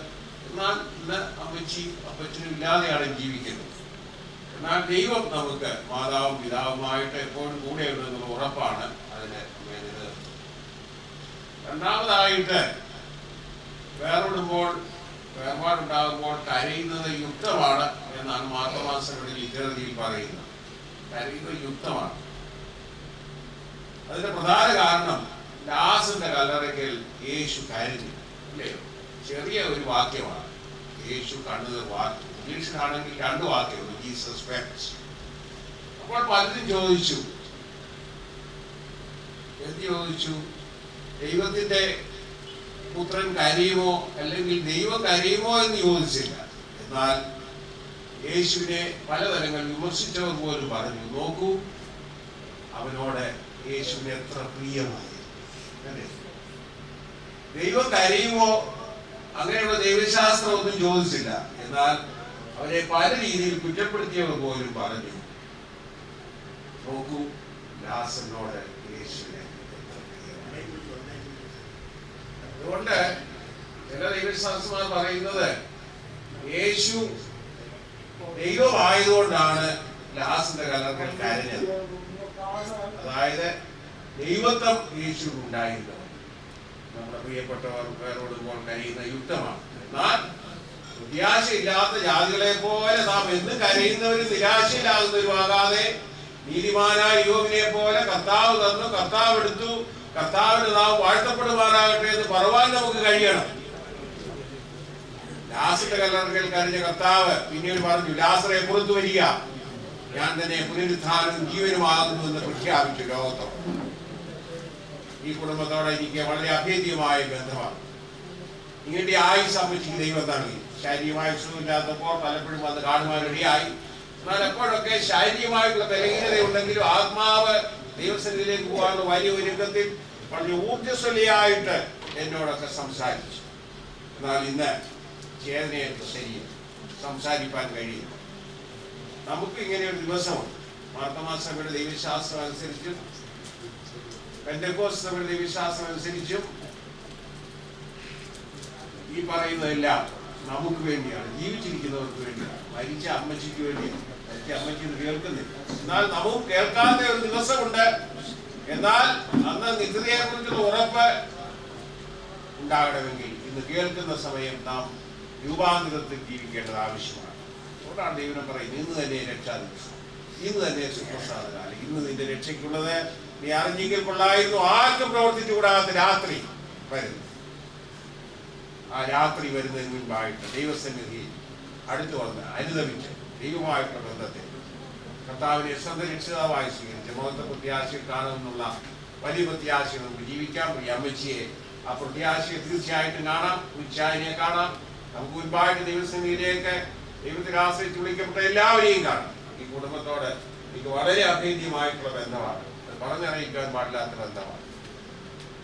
എന്നാൽ ഇന്ന് അമ്മച്ചി അപ്പച്ചനും ഇല്ലാതെയാണ് ജീവിക്കുന്നത്. എന്നാൽ ദൈവം നമുക്ക് മാതാവും പിതാവുമായിട്ട് എപ്പോഴും കൂടെയുണ്ടെന്നുള്ള ഉറപ്പാണ് അതിന് നിലനിർത്തുന്നത്. രണ്ടാമതായിട്ട് വേർപാടുണ്ടാകുമ്പോൾ കരയുന്നത് യുക്തമാണ് എന്നാണ് മാർത്തോമാസങ്ങളിൽ ഇതരതിയിൽ പറയുന്നത്. കരയുന്നത് യുക്തമാണ്. അതിന്റെ പ്രധാന കാരണം ലാസറിന്റെ കല്ലറയ്ക്കൽ യേശു കരഞ്ഞു, അല്ലയോ? ചെറിയ ഒരു വാക്യമാണ്. യേശു കണ്ണുനീർ വാർത്തു. ഇംഗ്ലീഷിലാണെങ്കിൽ 2 വാക്യമുണ്ട്, ജീസസ് വെപ്റ്റ്. അപ്പോൾ പലരും ചോദിച്ചു, എന്ത് ചോദിച്ചു? ദൈവത്തിന്റെ പുത്രൻ കരയുമോ, അല്ലെങ്കിൽ ദൈവം കരയുമോ എന്ന് ചോദിച്ചില്ല. എന്നാൽ യേശുവിനെ പലതരങ്ങൾ വിമർശിച്ചവർ പോലും പറഞ്ഞു, നോക്കൂ അവനോട് യേശുവിന് എത്ര പ്രിയമായി. ദൈവം കരയുമോ, അങ്ങനെയുള്ള ദൈവശാസ്ത്രം ഒന്നും ചോദിച്ചില്ല. എന്നാൽ അവരെ പല രീതിയിൽ കുറ്റപ്പെടുത്തിയവർ പോലും പറഞ്ഞു, നോക്കൂ ലാസറിനോട് യേശുവിനെ. അതുകൊണ്ട് ചില ദൈവശാസ്ത്രന്മാർ പറയുന്നത് യേശു ദൈവമായതുകൊണ്ടാണ് ലാസറിന്റെ കല്ലറയ്ക്കൽ കരഞ്ഞത്. അതായത് ദൈവത്വം യേശു ഉണ്ടായിരുന്നു. നമ്മുടെ പ്രിയപ്പെട്ടവർ വേറോടുമ്പോൾ കരയുന്ന യുക്തമാണ്. എന്നാൽ നിരാശയില്ലാത്ത ജാതികളെ പോലെ നാം എന്ന് കരയുന്നവരും നിരാശയിലാകുന്നവരുമാകാതെ നീതിമാനായ യോബിനെ പോലെ കർത്താവ് തന്നു, കർത്താവ് എടുത്തു, കർത്താവിന് നാം വാഴ്ത്തപ്പെടുവാനാകട്ടെ എന്ന് പറവാൻ നമുക്ക് കഴിയണം. ലാസറിന്റെ കല്ലറയ്ക്കൽ കരഞ്ഞ കർത്താവ് പിന്നീട് പറഞ്ഞു, ലാസറെ പുറത്തു വരിക, ഞാൻ തന്നെ പുനരുത്ഥാനവും ജീവനുമാകുന്നു എന്ന് പ്രഖ്യാപിച്ചു ലോകത്തോട്. ഈ കുടുംബത്തോടെ എനിക്ക് വളരെ അഭേദ്യമായ ബന്ധമാണ്. ഇങ്ങനെ ആയുസ് അമ്മച്ചിക്ക് ദൈവം നൽകി. ശാരീരികമായ സുഖമില്ലാത്തപ്പോൾ പലപ്പോഴും വന്ന് കാണുവാനിടയായി. എന്നാൽ എപ്പോഴൊക്കെ ശാരീരികമായിട്ടുള്ള ബലഹീനതയുണ്ടെങ്കിലും ആത്മാവ് ദൈവസന്നിധിയിലേക്ക് പോകാനുള്ള വലിയ ഒരുക്കത്തിൽ വളരെ ഊർജ്ജസ്വലിയായിട്ട് എന്നോടൊക്കെ സംസാരിച്ചു. എന്നാൽ ഇന്ന് ചേതനയേറ്റ ശരീരം സംസാരിക്കാൻ കഴിയും. നമുക്ക് ഇങ്ങനെ ഒരു ദിവസമുണ്ട്. മാർത്തോമാ സഭയുടെ ദൈവശാസ്ത്രം അനുസരിച്ചും പെന്തക്കോസ്ത് സഭയുടെ ദൈവശാസ്ത്രം അനുസരിച്ചും ഈ പറയുന്നതെല്ലാം നമുക്ക് വേണ്ടിയാണ്, ജീവിച്ചിരിക്കുന്നവർക്ക് വേണ്ടിയാണ്. മരിച്ച അമ്മച്ചിക്ക് വേണ്ടിയാണ്. മരിച്ച അമ്മച്ചി ഇത് കേൾക്കുന്നില്ല, എന്നാൽ നമുക്ക് കേൾക്കാത്ത ഒരു ദിവസമുണ്ട്. എന്നാൽ അന്ന് നിത്യതയെ കുറിച്ചുള്ള ഉറപ്പ് ഉണ്ടാകണമെങ്കിൽ ഇന്ന് കേൾക്കുന്ന സമയം നാം രൂപാന്തരത്തിൽ ജീവിക്കേണ്ടത് ആവശ്യമാണ്. അതുകൊണ്ടാണ് ദൈവം പറയുന്നത്, ഇന്ന് തന്നെ രക്ഷാ ദിവസം, ഇന്ന് തന്നെ സുപ്രസാദ കാലം, ഇന്ന് നിന്റെ രക്ഷയ്ക്കുള്ളത് നീ അറിഞ്ഞെങ്കിൽ കൊള്ളായിരുന്നു. ആർക്കും പ്രവർത്തിച്ചുകൂടാത്ത രാത്രി വരുന്നു. ആ രാത്രി വരുന്നതിന് മുൻപായിട്ട് ദൈവസന്നിധിയിൽ അടുത്തു വന്ന് അനുദമിച്ച് ദൈവമായിട്ടുള്ള ബന്ധത്തിൽ കർത്താവിനെ സ്വന്തം രക്ഷിതാവായി സ്വീകരിച്ച് മുഖത്തെ പ്രത്യാശയിൽ കാണുമെന്നുള്ള വലിയ പ്രത്യാശ നമുക്ക് ജീവിക്കാം. ഈ അമ്മച്ചിയെ ആ പ്രത്യാശയെ തീർച്ചയായിട്ടും കാണാം. ഉച്ചായനെ കാണാം. നമുക്ക് മുൻപായിട്ട് ദൈവസന്നിധിയിലേക്ക് ദൈവത്തിൽ ആശ്രയിച്ച് വിളിക്കപ്പെട്ട എല്ലാവരെയും കാണാം. ഈ കുടുംബത്തോട് എനിക്ക് വളരെ അഭേദ്യമായിട്ടുള്ള ബന്ധമാണ്. അത് പറഞ്ഞറിയിക്കാൻ പാടില്ലാത്ത ബന്ധമാണ്.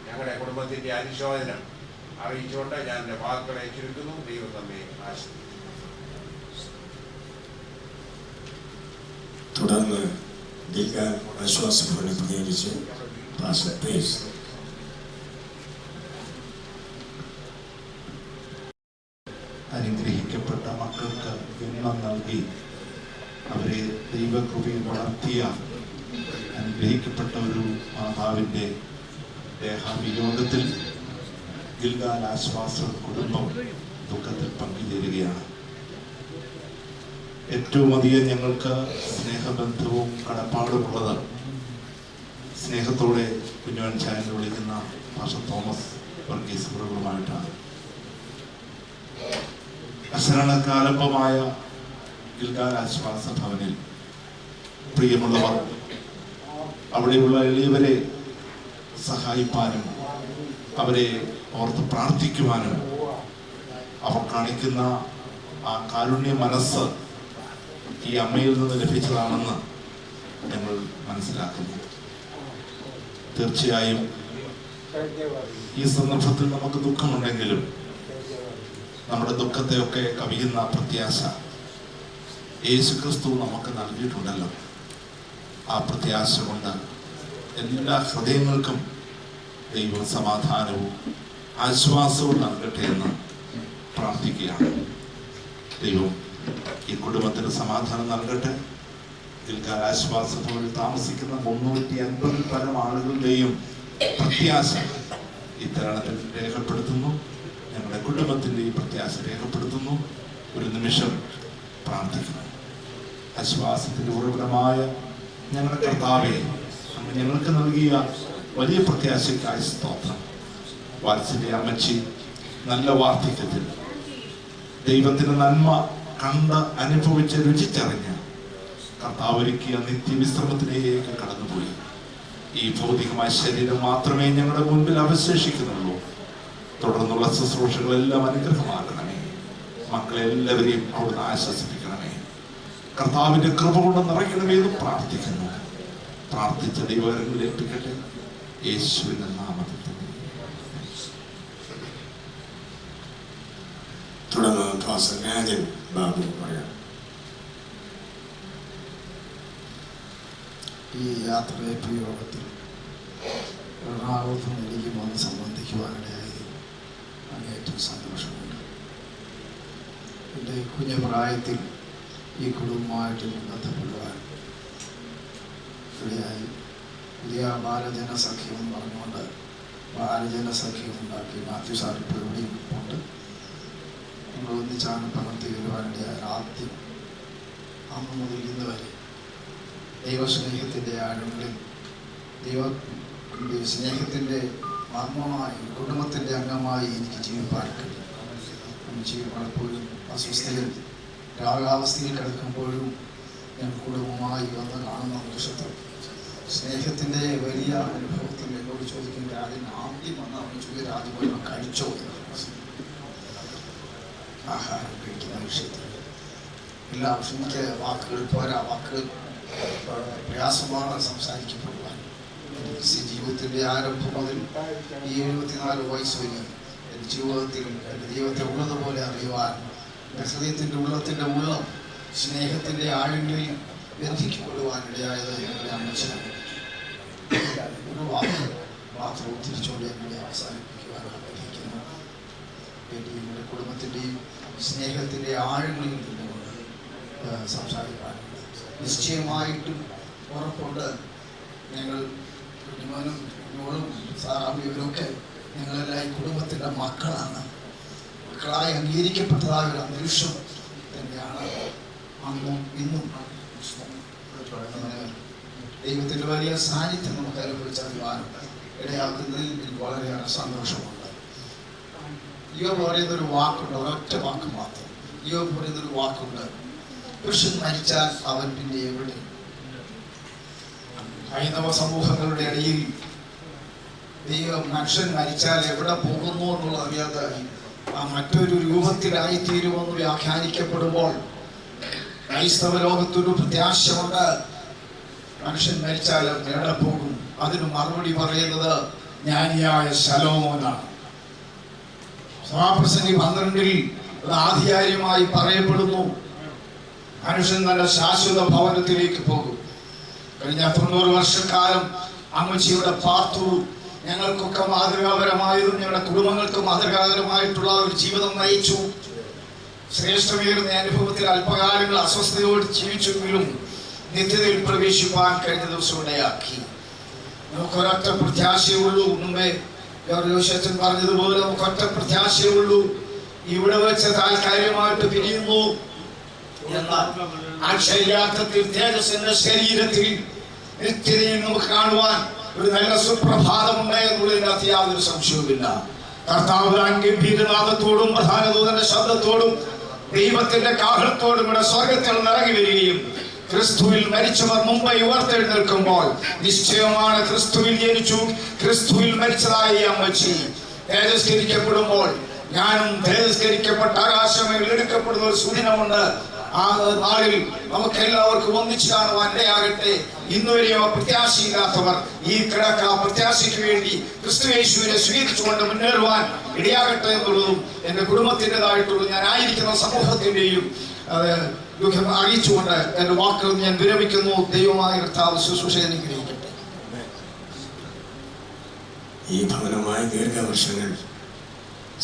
ഞങ്ങളുടെ കുടുംബത്തിന്റെ അനുശോചനം അറിയിച്ചുകൊണ്ട് ഞാൻ എൻ്റെ വാക്കുകളെ ചുരുക്കുന്നു. ദൈവം നമ്മെ ആശീർവദിക്കട്ടെ. തുടർന്ന് ഗിൽഗാൽ ആശ്വാസ ഭവനെ പ്രതികരിച്ച് പാസ്റ്റർ പ്ലീസ്. അനുഗ്രഹിക്കപ്പെട്ട മക്കൾക്ക് ജന്മം നൽകി അവരെ ദൈവകൃപയിൽ വളർത്തിയ അനുഗ്രഹിക്കപ്പെട്ട ഒരു മാതാവിൻ്റെ ദേഹവിയോഗത്തിൽ ഗിൽഗാൽ ആശ്വാസ കുടുംബം ദുഃഖത്തിൽ പങ്കുചേരുകയാണ്. ഏറ്റവും അധികം ഞങ്ങൾക്ക് സ്നേഹബന്ധവും കടപ്പാടുമുള്ളത് സ്നേഹത്തോടെ കുഞ്ഞുവൻ ചായനെ വിളിക്കുന്ന പാസ്റ്റർ തോമസ് വർഗീസ് ബ്രദറുമായിട്ടാണ്. അശരണകാലംബമായ ഗിൽഗാൽ ആശ്വാസ ഭവനിൽ പ്രിയമുള്ളവർ അവിടെയുള്ള എളിയവരെ സഹായിപ്പാനും അവരെ ഓർത്ത് പ്രാർത്ഥിക്കുവാനും അവർ കാണിക്കുന്ന ആ കാരുണ്യ മനസ്സ് ഈ അമ്മയിൽ നിന്ന് ലഭിച്ചതാണെന്ന് ഞങ്ങൾ മനസ്സിലാക്കുന്നു. തീർച്ചയായും ഈ സന്ദർഭത്തിൽ നമുക്ക് ദുഃഖമുണ്ടെങ്കിലും നമ്മുടെ ദുഃഖത്തെയൊക്കെ കവിയുന്ന പ്രത്യാശ യേശുക്രിസ്തു നമുക്ക് നൽകിയിട്ടുണ്ടല്ലോ. ആ പ്രത്യാശ കൊണ്ട് എല്ലാ ഹൃദയങ്ങൾക്കും ദൈവം സമാധാനവും ആശ്വാസവും നൽകട്ടെ എന്ന് പ്രാർത്ഥിക്കുകയാണ്. ദൈവം ഈ കുടുംബത്തിന് സമാധാനം നൽകട്ടെ. ഗിൽഗാൽ ആശ്വാസ ഭവനിൽ താമസിക്കുന്ന 350 പരം ആളുകളുടെയും പ്രത്യാശ ഈ തരുണത്തിൽ രേഖപ്പെടുത്തുന്നു. ഞങ്ങളുടെ കുടുംബത്തിൻ്റെ ഈ പ്രത്യാശ രേഖപ്പെടുത്തുന്നു. ഒരു നിമിഷം പ്രാർത്ഥിക്കുന്നു. ആശ്വാസത്തിൻ്റെ ഉറവിടമായ ഞങ്ങളുടെ കർത്താവേ, അങ്ങ് ഞങ്ങൾക്ക് നൽകിയ വലിയ പ്രത്യാശയ്ക്കായി സ്തോത്രം. വാത്സല്യ അമ്മച്ചി നല്ല വാർദ്ധക്യത്തിൽ ദൈവത്തിന് നന്മ കണ്ട് അനുഭവിച്ച് രുചിച്ചറിഞ്ഞ് കർത്താവൊരുക്കിയ നിത്യവിശ്രമത്തിലേക്ക് കടന്നുപോയി. ഈ ഭൗതികമായ ശരീരം മാത്രമേ ഞങ്ങളുടെ മുൻപിൽ അവശേഷിക്കുന്നുള്ളൂ. തുടർന്നുള്ള ശുശ്രൂഷകളെല്ലാം അനുഗ്രഹമാക്കണമേ. മക്കളെ എല്ലാവരെയും അവിടുന്ന് ആശ്വസിപ്പിക്കണമേ. കർത്താവിന്റെ കൃപ കൊണ്ട് നിറയ്ക്കണമേ എന്ന് പ്രാർത്ഥിക്കുന്നു. പ്രാർത്ഥിച്ച ദൈവകരങ്ങളിൽ ഏൽപ്പിക്കട്ടെ, യേശുവിന്റെ നാമത്തിൽ. തുടർന്ന് പാസ്റ്റർ രാജൻ ബാബു പറയാം. ഈ യാത്രയപ്പ് യോഗത്തിൽ എറണാകുളത്ത് എനിക്ക് വന്ന് സംബന്ധിക്കുവാനിടയായി അങ്ങേറ്റവും സന്തോഷമുണ്ട്. എൻ്റെ കുഞ്ഞു പ്രായത്തിൽ ഈ കുടുംബമായിട്ട് ബന്ധപ്പെടുവാൻ ഇടയായി. പുതിയ ബാലജനസഖ്യം പറഞ്ഞുകൊണ്ട് ബാലജനസഖ്യം ഉണ്ടാക്കി മാത്യു സാർ ഇപ്പോൾ ഇവിടെയും ഉണ്ട്. നമ്മൾ ഒന്നിച്ചാണ് പ്രവർത്തി വരുവാനിടയായി. ആദ്യം അന്ന് മുതൽ ഇന്ന് വരെ ദൈവസ്നേഹത്തിൻ്റെ ആഴങ്ങളിൽ സ്നേഹത്തിൻ്റെ മർമ്മമായി കുടുംബത്തിൻ്റെ അംഗമായി എനിക്ക് ജീവിപ്പാൻ കഴിയും. പലപ്പോഴും അസ്വസ്ഥയിൽ രാഗാവസ്ഥയിൽ കിടക്കുമ്പോഴും ഞാൻ കുടുംബമായി വന്ന് കാണുന്ന നിമിഷത്തിൽ സ്നേഹത്തിൻ്റെ വലിയ അനുഭവത്തിൽ എന്നോട് ചോദിക്കുന്ന രാജൻ ആദ്യം വന്ന് അവന് ചോദിയ രാജ്യം കഴിച്ചോ. ആഹാരം കഴിക്കുന്ന വിഷയത്തിൽ എല്ലാവർക്കും എനിക്ക് വാക്കുകൾ പോരാ, വാക്കുകൾ പ്രയാസമാണ് സംസാരിക്കപ്പെടുവാൻ. ജീവിതത്തിൻ്റെ ആരംഭം മുതൽ ഈ 74 വയസ്സ് വരെ എൻ്റെ ജീവിതത്തിൽ എൻ്റെ ദൈവത്തെ ഉള്ളതുപോലെ അറിയുവാൻ, എൻ്റെ ഹൃദയത്തിൻ്റെ ഉള്ളത്തിൻ്റെ ഉള്ളം സ്നേഹത്തിൻ്റെ ആഴങ്ങളിൽ ബന്ധിക്കപ്പെടുവാനിടയായത് ഞങ്ങളുടെ അമ്മച്ചനാണ്. ഒരു വാക്ക് മാത്രം തിരിച്ചുകൊണ്ട് ഞങ്ങളെ അവസാനിപ്പിക്കുവാൻ ആഗ്രഹിക്കുന്നു. എൻ്റെയും എൻ്റെ കുടുംബത്തിൻ്റെയും സ്നേഹത്തിൻ്റെ ആഴങ്ങളിൽ നിന്നുകൊണ്ട് സംസാരിക്കാനുണ്ട്. നിശ്ചയമായിട്ടും ഉറപ്പുണ്ട്, ഞങ്ങൾ കുഞ്ഞുമോനും കുഞ്ഞോളും സാറാമ്മയും ഇവരൊക്കെ ഞങ്ങളെല്ലാം ഈ കുടുംബത്തിൻ്റെ മക്കളാണ്. മക്കളായി അംഗീകരിക്കപ്പെട്ടതായ ഒരു അന്തരീക്ഷം തന്നെയാണ് അന്നും ഇന്നും. ദൈവത്തിൻ്റെ വലിയ സാന്നിധ്യം നമുക്ക് അനുഭവിച്ചറിയുവാനും ഇടയാക്കുന്നതിൽ എനിക്ക് വളരെയേറെ സന്തോഷമുണ്ട്. യോബ് പറയുന്നൊരു വാക്കുണ്ട്, ഒരൊറ്റ വാക്ക് മാത്രം. യോബ് പറയുന്നൊരു വാക്കുണ്ട്, പുരുഷൻ മരിച്ചാൽ അവൻ പിന്നെ എവിടെ? ഹൈന്ദവ സമൂഹങ്ങളുടെ ഇടയിൽ മനുഷ്യൻ മരിച്ചാൽ എവിടെ പോകുന്നു എന്നുള്ളത് അറിയാതെ ആ മറ്റൊരു രൂപത്തിലായി തീരുമെന്ന് വ്യാഖ്യാനിക്കപ്പെടുമ്പോൾ ക്രൈസ്തവ ലോകത്തൊരു പ്രത്യാശയുണ്ട്. മനുഷ്യൻ മരിച്ചാൽ എവിടെ പോകും? അതിന് മറുപടി പറയുന്നത് ജ്ഞാനിയായ ശലോമോനാണ്. സഭാപ്രസംഗി 12 അത് ആധികാരികമായി പറയപ്പെടുന്നു, മനുഷ്യൻ നല്ല ശാശ്വത ഭവനത്തിലേക്ക് പോകും. കഴിഞ്ഞ 90 വർഷക്കാലം അമ്മച്ചിയുടെ പാർത്തു ഞങ്ങൾക്കൊക്കെ മാതൃകാപരമായതും ഞങ്ങളുടെ കുടുംബങ്ങൾക്ക് മാതൃകാപരമായിട്ടുള്ള ഒരു ജീവിതം നയിച്ചു. ശ്രേഷ്ഠമേറുന്ന അനുഭവത്തിൽ അല്പകാലങ്ങൾ അസ്വസ്ഥതയോട് ജീവിച്ചെങ്കിലും നിത്യതയിൽ പ്രവേശിപ്പാൻ കഴിഞ്ഞ ദിവസം ഇടയാക്കി. നമുക്കൊരൊറ്റ പ്രത്യാശയുള്ളൂ. മുമ്പേ യോശേച്ചൻ പറഞ്ഞതുപോലെ നമുക്കൊറ്റ പ്രത്യാശയുള്ളൂ. ഇവിടെ വെച്ച് താൽക്കാലികമായിട്ട് പിരിയുന്നു എന്നാൽ അക്ഷയാർത്ഥത്തിൽ തേജസ്സിന്റെ ശരീരത്തിൽ നിത്യതയിൽ നമുക്ക് കാണുവാൻ ഒരു നല്ല സുപ്രഭാതമുണ്ട് എന്നുള്ളതിനകത്ത് യാതൊരു സംശയവുമില്ല. കർത്താവ് ഗംഭീരനാഥത്തോടും പ്രധാനദൂതന്റെ ശബ്ദത്തോടും ദൈവത്തിന്റെ കാഹളത്തോടും ഇവിടെ സ്വർഗത്തിൽ നിറങ്ങി വരികയും ക്രിസ്തുവിൽ മരിച്ചവർ മുമ്പ് ഉയർത്തെഴുന്നേൽക്കുമ്പോൾ നിശ്ചയമാണ് ക്രിസ്തുവിൽ ജനിച്ചു, ക്രിസ്തുവിൽ മരിച്ചതായി അമ്മച്ചി തേജസ്കരിക്കപ്പെടുമ്പോൾ ഞാനും തേജസ്കരിക്കപ്പെട്ട ആകാശമേൽ എടുക്കപ്പെടുന്ന ഒരു സുദിനമുണ്ട്. ആ നാളിൽ നമുക്ക് എല്ലാവർക്കും ഒന്നിച്ചു കാണുവാൻ ഇടയാകട്ടെ. ഇന്നുവരെയോ പ്രത്യാശയില്ലാത്തവർ ഈ കിടക്ക പ്രത്യാശയ്ക്ക് വേണ്ടി ക്രിസ്തുയേശുവിനെ സ്വീകരിച്ചുകൊണ്ട് മുന്നേറുവാൻ ഇടയാകട്ടെ എന്നുള്ളതും എൻ്റെ കുടുംബത്തിൻ്റെതായിട്ടുള്ള ഞാൻ ആയിരിക്കുന്ന സമൂഹത്തിൻ്റെയും ദുഃഖം അറിയിച്ചുകൊണ്ട് എൻ്റെ വാക്കുകൾ ഞാൻ വിരമിക്കുന്നു. ദൈവമായ കർത്താവ് ശുശ്രൂഷ അനുഗ്രഹിക്കട്ടെ. ഈ ഭവനമായ ദീർഘവർഷങ്ങൾ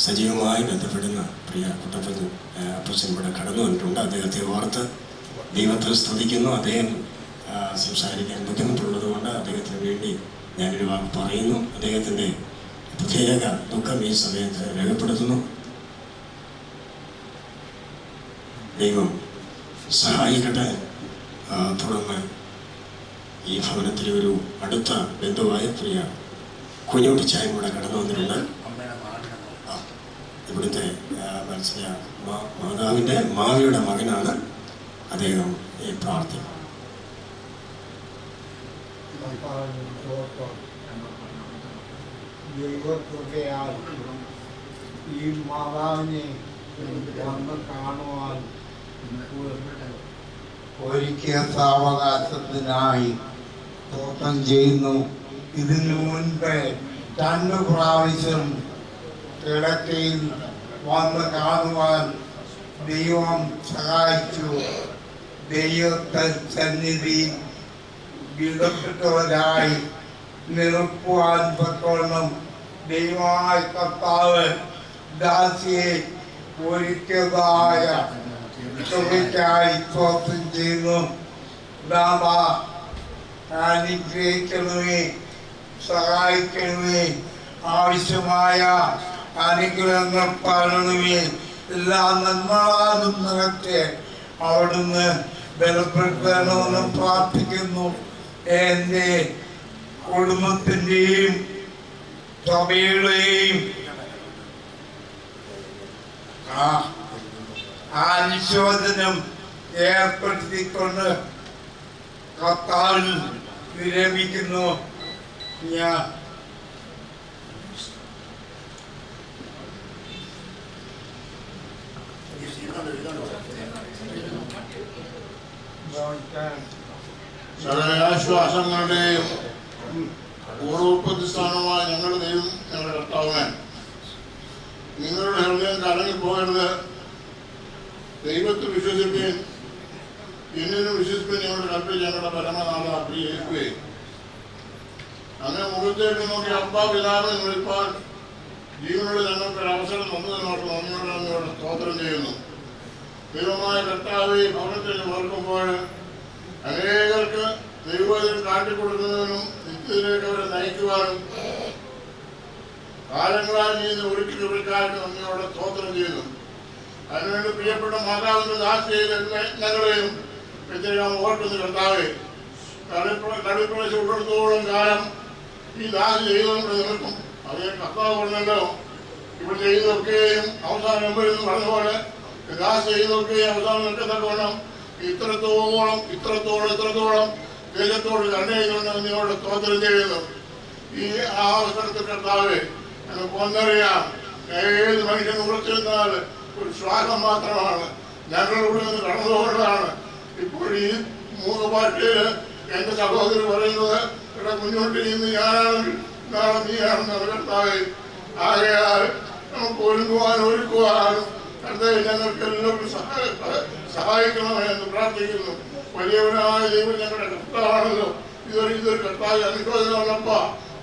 സജീവമായി ബന്ധപ്പെടുന്ന പ്രിയ കുട്ടപ്പൻ അപ്പച്ചൻ ഇവിടെ കടന്നു വന്നിട്ടുണ്ട്. അദ്ദേഹത്തെ ഓർത്ത് ദൈവത്തെ സ്തുതിക്കുന്നു. അദ്ദേഹം സംസാരിക്കാൻ ബുദ്ധിമുട്ടുള്ളത് കൊണ്ട് അദ്ദേഹത്തിന് വേണ്ടി ഞാനൊരു വാക്ക് പറയുന്നു. അദ്ദേഹത്തിൻ്റെ പ്രത്യേക ദുഃഖം ഈ സമയത്ത് രേഖപ്പെടുത്തുന്നു. ദൈവം സഹായിക്കട്ടെ. തുടർന്ന് ഈ ഭവനത്തിലെ ഒരു അടുത്ത ബന്ധുവായ പ്രിയ കുഞ്ഞുട്ടിച്ചായും കൂടെ കടന്നു വന്നിട്ടുണ്ട്. ഇവിടുത്തെ മനസ്സിലായ മാതാവിൻ്റെ മാവിയുടെ മകനാണ് അദ്ദേഹം. ഈ പ്രാർത്ഥന ഈ മാതാവിനെ വന്ന് കാണുവാൻ ഒരുക്കിയ സാവകാശത്തിനായി തോട്ടം ചെയ്യുന്നു. ഇതിനു മുൻപ് 2 പ്രാവശ്യം കിടക്കയിൽ വന്ന് കാണുവാൻ ദൈവം സഹായിച്ചു. ദൈവത്തെ സന്നിധിയിൽ വിടപ്പെട്ടവരായി നിൽക്കുവാൻ പറ്റണം ദൈവമായ കർത്താവ് ദാസിയെ ഒരുക്കിയതായ തുകയ്ക്കായി സ്തോത്രം ചെയ്യുന്നു. അനുഗ്രഹിക്കണമേ, സഹായിക്കണമേ, ആവശ്യമായ അനുഗ്രഹങ്ങൾ പാടണമേ. എല്ലാ നന്മകളും നിറച്ച് അവിടുന്ന് ബലപ്പെടുത്തണമെന്ന് പ്രാർത്ഥിക്കുന്നു. എൻ്റെ കുടുംബത്തിൻ്റെയും സഭയുടെയും അനുശോചനം ഏർപ്പെടുത്തിക്കൊണ്ട് കർത്താവിൽ വിരമിക്കുന്നു. ഞാൻ സകലാശ്വാസങ്ങളുടെയും പൂർവോത്പത്തി സ്ഥാനമായ ഞങ്ങളുടെ ദൈവം ഞങ്ങളുടെ കർത്താവേ, നിങ്ങളുടെ ഹൃദയം കലങ്ങിപ്പോകരുത്. ദൈവത്തിൽ വിശ്വസിപ്പിൻ, എന്നിനും വിശ്വസിപ്പിൻ ഞങ്ങളുടെ കൽപ്പിച്ച് ഞങ്ങളുടെ പരമനാഥ പ്രിയേക്കുവേ. അങ്ങനെ മുഖത്തേക്ക് നോക്കി അപ്പാ പിതാവിനെ വിളിപ്പാൻ ജീവനോട് ഞങ്ങൾക്ക് ഒരു അവസരം തന്നതിനോട് നന്ദിയോടെ സ്തോത്രം ചെയ്യുന്നു. ദൈവമായ കർത്താവെ, ഭവനത്തിൽ ഓർക്കുമ്പോൾ അനേകർക്ക് ദൈവവചനം കാട്ടിക്കൊടുക്കുന്നതിനും നിത്യത്തിലേക്ക് അവരെ നയിക്കുവാനും കാലങ്ങളായി നീന്ന് ഒരുക്കി കുറിക്കാനും നന്ദിയോടെ സ്തോത്രം ചെയ്യുന്നു. അതിനുവേണ്ടി പ്രിയപ്പെട്ട മാതാവിന്റെ ദാസിയെ ഞങ്ങളെയും പ്രത്യേകം ഓർക്കുന്ന കർത്താവെ, കടിപ്രദേശം ഉള്ളിടത്തോളം കാലം ഈ ദാസി ചെയ്തുകൊണ്ട് നിൽക്കും. അതേ കർത്താവ് പറഞ്ഞല്ലോ, ഇവിടെ ചെയ്തൊക്കെയും അവസാനം എന്ന് പറഞ്ഞ പോലെ ദാസി ചെയ്തൊക്കെയും അവസാനം നിൽക്കത്തക്കവണ്ണം ഇത്രത്തോളം ദൈവത്തോട് കണ്ണുകൊണ്ട് നിങ്ങളോട് സ്തോത്രം ചെയ്യുന്നു. ഈ ആ അവസരത്തിൽ കർത്താവെ, നമുക്ക് ഒന്നറിയാം, ഏത് മനുഷ്യൻ ഉറച്ചിരുന്നാൽ ഒരു ശ്വാസം മാത്രമാണ്. ഞങ്ങളിവിടെ നിന്ന് കടന്നുകൊണ്ടാണ്. ഇപ്പോൾ ഈ മൂന്നുപാട്ടിൽ എന്റെ സഹോദരി പറയുന്നത്, ഇവിടെ മുന്നോട്ട് ഇന്ന് ഞാനാണെങ്കിൽ നാളെ നീയാണെന്നാണ് കർത്താവെ. ആകയാൽ നമുക്ക് ഒരുക്കുവാനും കർത്താവെ ഞങ്ങൾക്ക് എല്ലാവരും സഹായിക്കണമെന്ന് പ്രാർത്ഥിക്കുന്നു. വലിയവനായ ദൈവം ഞങ്ങളുടെ കർത്താവാണല്ലോ. ഇതൊരു കർത്താവ് അനുശോചനമല്ലപ്പ,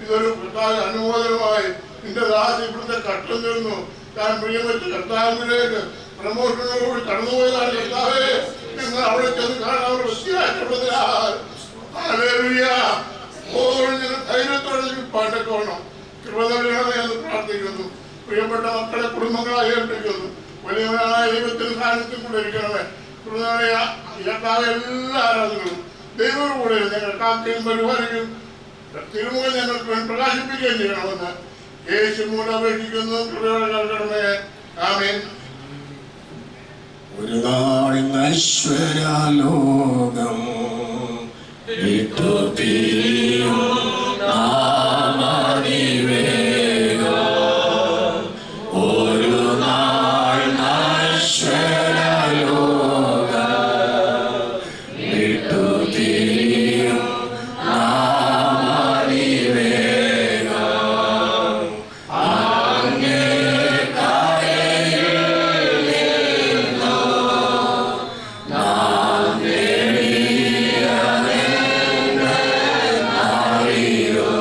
ഇതൊരു കർത്താവ് അനുമോദനമായി നിന്റെ ദാസി ഇവിടുത്തെ കട്ടം തീർന്നു. താൻ പ്രിയപ്പെട്ട കർത്താവിലേക്ക് പ്രമോഷനോടുകൂടി കടന്നുപോയതാണ് കർത്താവേ. ഞങ്ങൾ അവിടെ ചെന്ന് കാണാൻ വൃത്തിയാക്കപ്പെടുന്നതിനാൽ ധൈര്യത്തോടെ പാട്ടക്കോണം കൃപ നൽകണമേ എന്ന് പ്രാർത്ഥിക്കുന്നു. പ്രിയപ്പെട്ട മക്കളെ കുടുംബങ്ങളായി ഏൽപ്പിക്കുന്നു. വലിയവനായ ദൈവത്തിന് സാന്നിധ്യം കൊണ്ടിരിക്കണമേ. കർത്താവ് എല്ലാ ആരാധനകളും ദൈവം കൂടെ ഞങ്ങൾ കാക്കുകയും പരിപാലിക്കും. തിരുമുഖം ഞങ്ങൾക്ക് വേണ്ടി പ്രകാശിപ്പിക്കുകയും ചെയ്യണമെന്ന് യേശു മൂലം അപേക്ഷിക്കുന്നു. കൃപയോടെ നൽകണമേ. ആമേൻ. ഒരു നാൾ നശ്വരലോകം വിട്ടു പിരിയും നാമതിവേഗം. ഒരു നാൾ നശ്വരലോകം വിട്ടു പിരിയും നാമതിവേഗം. അങ്ങേ കരയിൽ നിന്നു നാം നേടിയതെന്തെന്നറിയോ?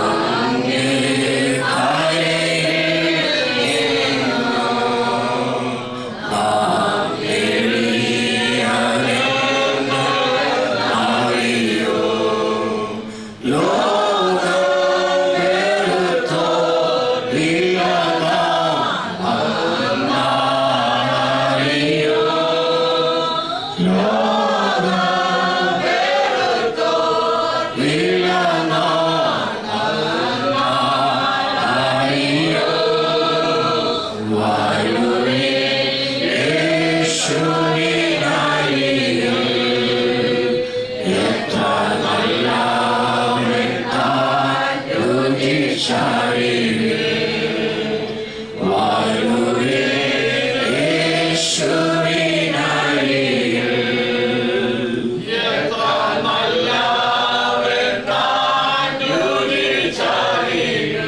അങ്ങേ കരയിൽ നിന്നു നാം നേടിയതെന്തെന്നറിയോ? ലോകം വെറുത്തോ അറിയോ? ലോകം വെറുത്തോ അറിയോ? വരുവിൻ യേശുവിനരികിൽ, എത്ര നല്ലവൻ രുചിച്ചറിവിൻ. വരുവിൻ യേശുവിനരികിൽ, എത്ര നല്ലവൻ രുചിച്ചറിവിൻ.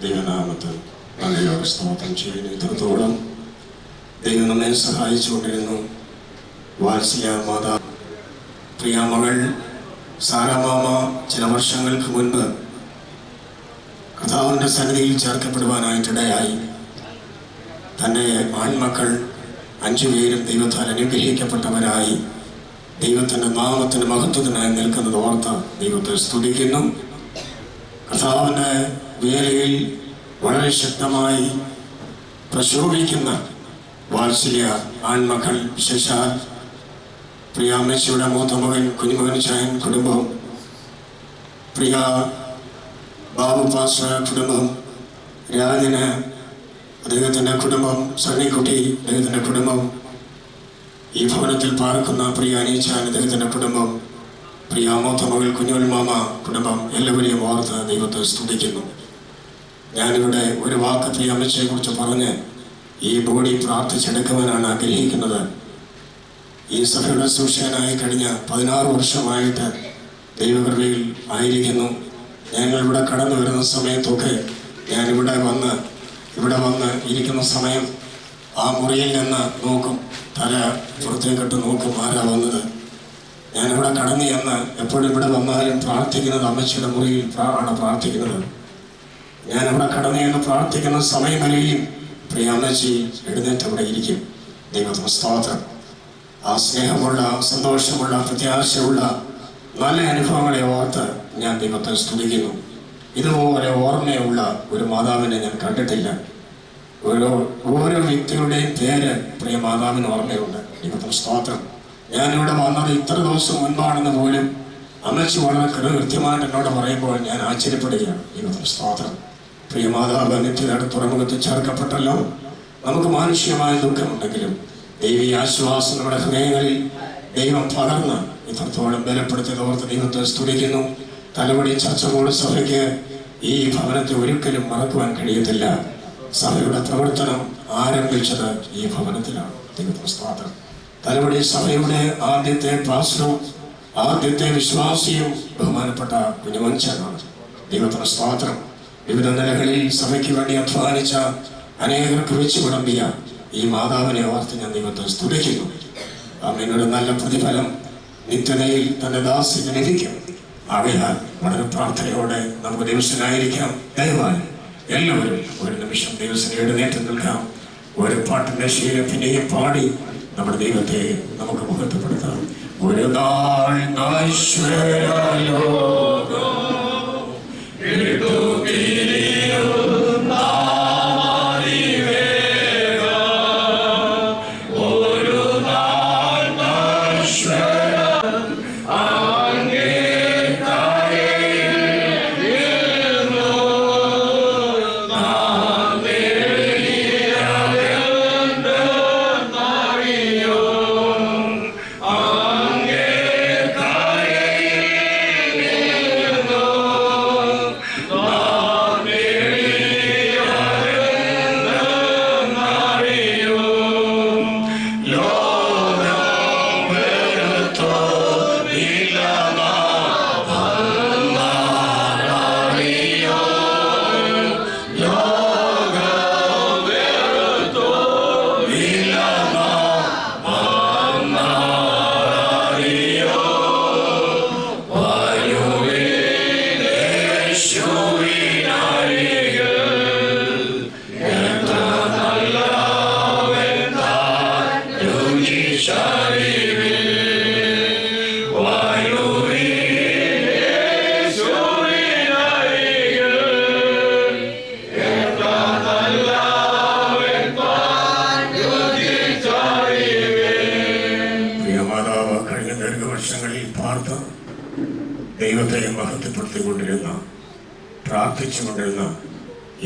ദൈവനാമത്തിൽ നന്ദിയോടെ സ്തോത്രം ചെയ്യുന്നു. ഇത്രത്തോളം ദൈവം നമ്മെ സഹായിച്ചുകൊണ്ടിരുന്നു. വാത്സല്യ മാതാ പ്രിയ മകൾ സാരാമാമ ചില വർഷങ്ങൾക്ക് മുൻപ് കർത്താവിൻ്റെ സന്നിധിയിൽ ചേർക്കപ്പെടുവാനായിട്ടിടയായി. തൻ്റെ ആൺമക്കൾ 5 പേരും ദൈവത്താൽ അനുഗ്രഹിക്കപ്പെട്ടവരായി ദൈവത്തിൻ്റെ നാമത്തിൻ്റെ മഹത്വത്തിനായി നിൽക്കുന്നത് ഓർത്ത് ദൈവത്തെ സ്തുതിക്കുന്നു. കർത്താവിൻ്റെ വേലയിൽ വളരെ ശക്തമായി പ്രശോഭിക്കുന്ന വാത്സല്യ ആൺമക്കൾ, വിശേഷാൽ പ്രിയ അമ്മച്ചിയുടെ മൂത്ത മകൻ കുഞ്ഞുമകൻ ചായൻ കുടുംബം, പ്രിയ ബാബു പാസ്റ്റർ കുടുംബം, രാജന് അദ്ദേഹത്തിൻ്റെ കുടുംബം, സണ്ണിക്കുട്ടി അദ്ദേഹത്തിൻ്റെ കുടുംബം, ഈ ഭവനത്തിൽ പാർക്കുന്ന പ്രിയ അനീച്ചാൻ അദ്ദേഹത്തിൻ്റെ കുടുംബം, പ്രിയ മൂത്ത മകൾ കുഞ്ഞുമൽ മാമ കുടുംബം, എല്ലാവരെയും ഓർത്ത് ദൈവത്തെ സ്തുതിക്കുന്നു. ഞാനിവിടെ ഒരു വാക്ക് പ്രിയ അമ്മച്ചയെ കുറിച്ച് പറഞ്ഞ് ഈ ബോഡി പ്രാർത്ഥിച്ചെടുക്കുവാനാണ് ആഗ്രഹിക്കുന്നത്. ഈ സഭയുടെ സൂക്ഷിക്കാനായി കഴിഞ്ഞ 16 വർഷമായിട്ട് ദൈവകൃപയിൽ ആയിരിക്കുന്നു. ഞങ്ങളിവിടെ കടന്നു വരുന്ന സമയത്തൊക്കെ ഞാനിവിടെ വന്ന് ഇരിക്കുന്ന സമയം ആ മുറിയിൽ നിന്ന് നോക്കും, തല പുറത്തേക്കിട്ട് നോക്കും ആരാ വന്നത്. ഞാനിവിടെ കടന്നു ചെന്ന് എപ്പോഴും ഇവിടെ വന്നാലും പ്രാർത്ഥിക്കുന്നത് അമ്മച്ചിയുടെ മുറിയിൽ ആണ് പ്രാർത്ഥിക്കുന്നത്. ഞാനിവിടെ കടന്നു ചെന്ന് പ്രാർത്ഥിക്കുന്ന സമയം വരെയും പ്രിയ അമ്മച്ചി എഴുന്നേറ്റ് അവിടെ ഇരിക്കും. ദൈവത്തിന് സ്തോത്രം. ആ സ്നേഹമുള്ള, സന്തോഷമുള്ള, പ്രത്യാശയുള്ള നല്ല അനുഭവങ്ങളെ ഓർത്ത് ഞാൻ ദൈവത്തെ സ്തുതിക്കുന്നു. ഇതുപോലെ ഓർമ്മയുള്ള ഒരു മാതാവിനെ ഞാൻ കണ്ടിട്ടില്ല. ഓരോ വ്യക്തികളുടെയും പേര് പ്രിയ മാതാവിന് ഓർമ്മയുണ്ട്. ദൈവത്തിന് സ്തോത്രം. ഞാനിവിടെ വന്നത് ഇത്ര ദിവസം മുൻപാണെന്ന് പോലും അമ്മച്ചി വളരെ കൃത്യമായിട്ട് എന്നോട് പറയുമ്പോൾ ഞാൻ ആശ്ചര്യപ്പെടുകയാണ്. ദൈവത്തിന് സ്തോത്രം. പ്രിയ മാതാവ് നിത്യയുടെ തുറമുഖത്ത് ചേർക്കപ്പെട്ടല്ലോ. നമുക്ക് മാനുഷികമായ ദുഃഖമുണ്ടെങ്കിലും ദൈവീയ ആശ്വാസം നമ്മുടെ ഹൃദയങ്ങളിൽ ദൈവം പകർന്ന് ഇത്രത്തോളം ബലപ്പെടുത്തിയത് ഓർത്ത് ദൈവത്തെ സ്തുതിക്കുന്നു. തലമുടി ചർച്ചമൂട് സഭയ്ക്ക് ഈ ഭവനത്തെ ഒരിക്കലും മറക്കുവാൻ കഴിയത്തില്ല. സഭയുടെ പ്രവർത്തനം ആരംഭിച്ചത് ഈ ഭവനത്തിലാണ്. ദൈവത്തിന് സ്തോത്രം. തലമുടി സഭയുടെ ആദ്യത്തെ പാസ്റ്ററും ആദ്യത്തെ വിശ്വാസിയും ബഹുമാനപ്പെട്ട കുഞ്ഞുമഞ്ചനാണ്. ദൈവത്തിന് സ്തോത്രം. വിവിധ നിലകളിൽ സഭയ്ക്ക് വേണ്ടി അധ്വാനിച്ച അനേകർക്ക് വെച്ച് വിളമ്പിയ ഈ മാതാവിനെ ഓർത്ത് ഞാൻ ദൈവത്തെ സ്തുതിക്കുന്നു. അമ്മയുടെ നല്ല പ്രതിഫലം നിത്യതയിൽ തന്റെ ദാസിന് ലഭിക്കും. ആകയാൽ വളരെ പ്രാർത്ഥനയോടെ നമുക്ക് ദിവസനായിരിക്കാം. ദയവായി എല്ലാവരും ഒരു നിമിഷം ദിവസം എഴുന്നേറ്റ് നിൽക്കാം. ഒരു പാട്ടിന്റെ ശീലം പിന്നെയും പാടി നമ്മുടെ ദൈവത്തെ നമുക്ക് മുഖത്തപ്പെടുത്താം. ഒരു നാൾ ദൈവത്തെ മഹത്വപ്പെടുത്തിക്കൊണ്ടിരുന്ന, പ്രാർത്ഥിച്ചുകൊണ്ടിരുന്ന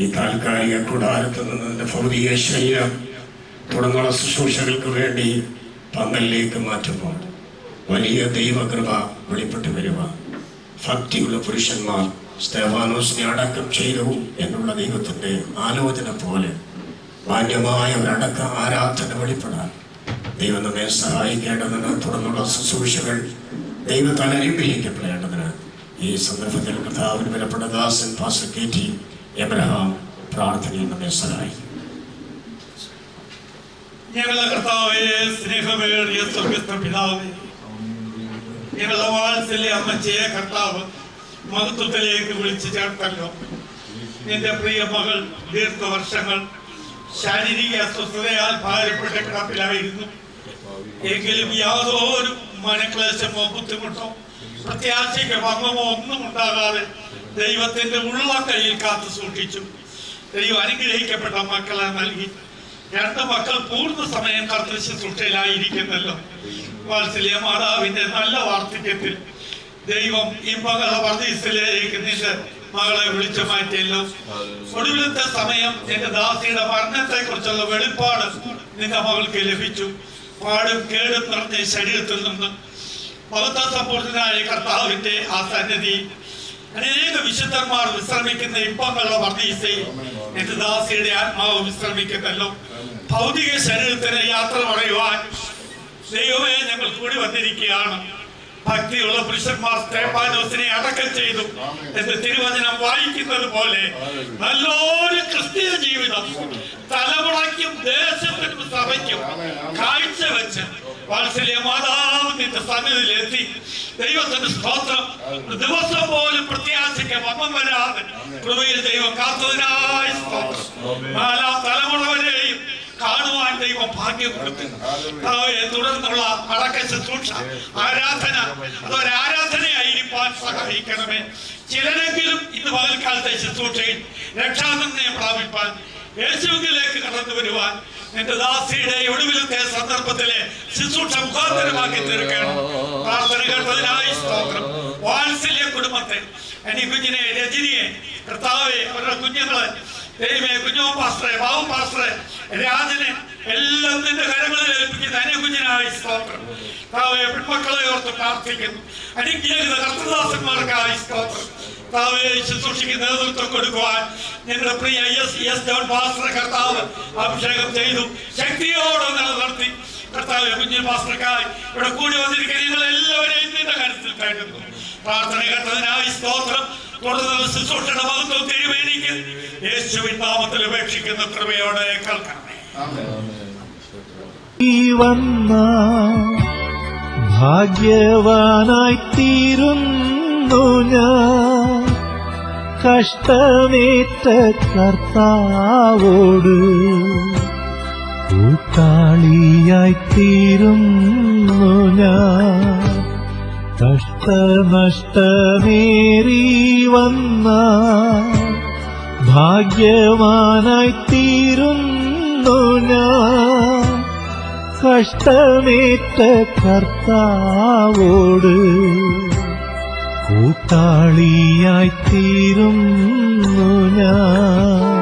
ഈ താൽക്കാലിക കൂടാരത്തിൽ നിന്നതിൻ്റെ ഭൗതിക ശരീരം തുടർന്നുള്ള ശുശ്രൂഷകൾക്ക് വേണ്ടി പന്തലിലേക്ക് മാറ്റുമ്പോൾ വലിയ ദൈവകൃപ വെളിപ്പെട്ട് വരുക. ഭക്തിയുള്ള പുരുഷന്മാർ സ്തെഫാനോസിനെ അടക്കം ചെയ്തു എന്നുള്ള ദൈവത്തിൻ്റെ ആലോചന പോലെ മാന്യമായ ഒരടക്ക ആരാധന വെളിപ്പെടാൻ ദൈവം നമ്മെ സഹായിക്കേണ്ടതിന് തുടർന്നുള്ള ശുശ്രൂഷകൾ ദൈവത്താൽ അനുഗ്രഹിക്കപ്പെടേണ്ടതിന് ഈ സന്ദർഭത്തിൽ കർത്താവിന് വിലപ്പെട്ട ദാസൻ പാസ്റ്റർ KT എബ്രഹാം പ്രാർത്ഥനയിൽ നമ്മെ സഹായിക്കും. ഞങ്ങളുടെ കർത്താവേ, സ്നേഹമേറിയ സ്വർഗ്ഗസ്ഥ പിതാവേ, ഞങ്ങളുടെ വാത്സല്യ അമ്മച്ചയെ കർത്താവ് മഹത്വത്തിലേക്ക് വിളിച്ചു ചേർത്തല്ലോ. നിന്റെ പ്രിയ മകൾ ദീർഘവർഷങ്ങൾ ശാരീരിക അസ്വസ്ഥതയാൽ ഭാരപ്പെട്ട കിടപ്പിലായിരുന്നു. എങ്കിലും യാതൊരു മനക്ലേശമോ ബുദ്ധിമുട്ടോ പ്രത്യാശയ്ക്ക് ഭംഗമോ ഒന്നും ഉണ്ടാകാതെ ദൈവത്തിന്റെ ഉള്ള കയ്യിൽ കാത്തു സൂക്ഷിച്ചു. ദൈവം അനുഗ്രഹിക്കപ്പെട്ട മക്കളെ നൽകി. 2 മക്കൾ പൂർണ്ണ സമയം കർത്തൃ ശുശ്രൂഷയിലായിരിക്കുന്നല്ലോ. വാത്സല്യ മാതാവിന്റെ നല്ല വാർദ്ധക്യത്തിൽ ദൈവം ഈ മകളെ വർദ്ധീസിലേക്ക് നിന്റെ മകളെ വിളിച്ചു മാറ്റിയല്ലോ. ഒടുവിലത്തെ സമയം നിന്റെ ദാസിയുടെ മരണത്തെ കുറിച്ചുള്ള വെളിപ്പാട് നിന്റെ മകൾക്ക് ലഭിച്ചു. പാടും കേടും നിറഞ്ഞ ശരീരത്തിൽ നിന്ന് മഹത്വസമ്പൂർണനായ കർത്താവിന്റെ ആ സന്നിധി അനേക വിശുദ്ധന്മാർ വിശ്രമിക്കുന്ന ഇപ്പങ്ങളുടെ വർദ്ധീസയിൽ നിന്റെ ദാസിയുടെ ആത്മാവ് വിശ്രമിക്കുന്നല്ലോ. ഭൗതിക ശരീരത്തിന് യാത്ര പറയുവാൻ ദൈവമേ, ഞങ്ങൾ കൂടി വന്നിരിക്കുകയാണ്. ഭക്തിയുള്ള പുരുഷന്മാർ സ്തേഫാനോസിനെ അടക്കം ചെയ്തു എന്ന് തിരുവചനം വായിക്കുന്നത് പോലെ നല്ലൊരു ക്രിസ്തീയ ജീവിതം തലമുറയ്ക്കും ദേശത്തിനും സഭയ്ക്കും കാഴ്ചവെച്ച് വാത്സല്യ മാതാവ് നിന്റെ സന്നിധിയിലെത്തി ദൈവത്തിന്റെ സ്തോത്രം. ദിവസം പോലും പ്രത്യാശയ്ക്ക് വമ്മം വരാതെ കൃപയിൽ ദൈവം കാത്തതിനായി സ്തോത്രം. 4ാം തലമുറ വരെയും കാണുവാൻ ദൈവം ഭാഗ്യം കൊടുക്കുന്നു. തുടർന്നുള്ള അടക്ക ശുശ്രൂഷ ആരാധന അതൊരാരാധനയായിരിക്കാൻ സഹായിക്കണമേ. ചിലരെങ്കിലും ഇന്ന് പകൽക്കാലത്തെ ശുശ്രൂഷയിൽ രക്ഷാനിർണയം പ്രാപിപ്പാൻ യേശുവിലേക്ക് കടന്നു വരുവാൻ എന്റെ ദാസിയുടെ ഒടുവിലത്തെ സന്ദർഭത്തിലെ ശുശ്രൂഷ മുഖാന്തരമാക്കി തീർക്കണം. പ്രാർത്ഥന കേട്ടതിനായി സ്തോത്രം. വാത്സല്യ കുടുംബത്തെ കുഞ്ഞിനെ രജനിയെ കർത്താവെ, അവരുടെ കുഞ്ഞുങ്ങളെ ദൈവമേ, കുഞ്ഞോ പാസ്റ്ററെ, ബാബു പാസ്റ്ററെ, രാജനെ എല്ലാം നിന്റെ കരങ്ങളിൽ ഏൽപ്പിക്കുന്ന അനുകുഞ്ഞിനായി സ്തോത്രം. പെൺമക്കളെ ഓർത്ത് പ്രാർത്ഥിക്കുന്നു. അനുഗ്രഹിത കർത്തദാസന്മാർക്കായി സ്തോത്രം. ശുശ്രൂഷയ്ക്ക് നേതൃത്വം കൊടുക്കുവാൻ ഞങ്ങളുടെ പ്രിയ ജോൺ പാസ്റ്റർ കർത്താവ് അഭിഷേകം ചെയ്തു, ശക്തിയോടെ നിലനിർത്തി. കർത്താവ് കുഞ്ഞു പാസ്റ്റർക്കായി ഇവിടെ കൂടി വന്നിരിക്കുന്ന നിങ്ങളെല്ലാവരെയും നിന്റെ കരുത്തിൽ കരുതുന്നു. പ്രാർത്ഥന കേട്ടതിനായി സ്തോത്രം. തുടർന്ന് ശുശ്രൂഷയുടെ മഹത്വം തിരുമേനിക്ക് യേശുവിൻ നാമത്തിൽ അപേക്ഷിക്കുന്ന കൃപയോടെ കേൾക്കണമേ. വന്ന ഭാഗ്യവാനായി തീരുന്നു ഞാൻ, കഷ്ടമേറ്റ കർത്താവോട് കൂട്ടാളിയായി തീരുന്നു ഞാൻ. കഷ്ടനഷ്ടമേറി വന്ന ഭാഗ്യവാനായി തീരുന്നു ഞാൻ, കഷ്ടമേറ്റ കർത്താവോട് കൂട്ടാളിയായി തീരുന്നു ഞാൻ.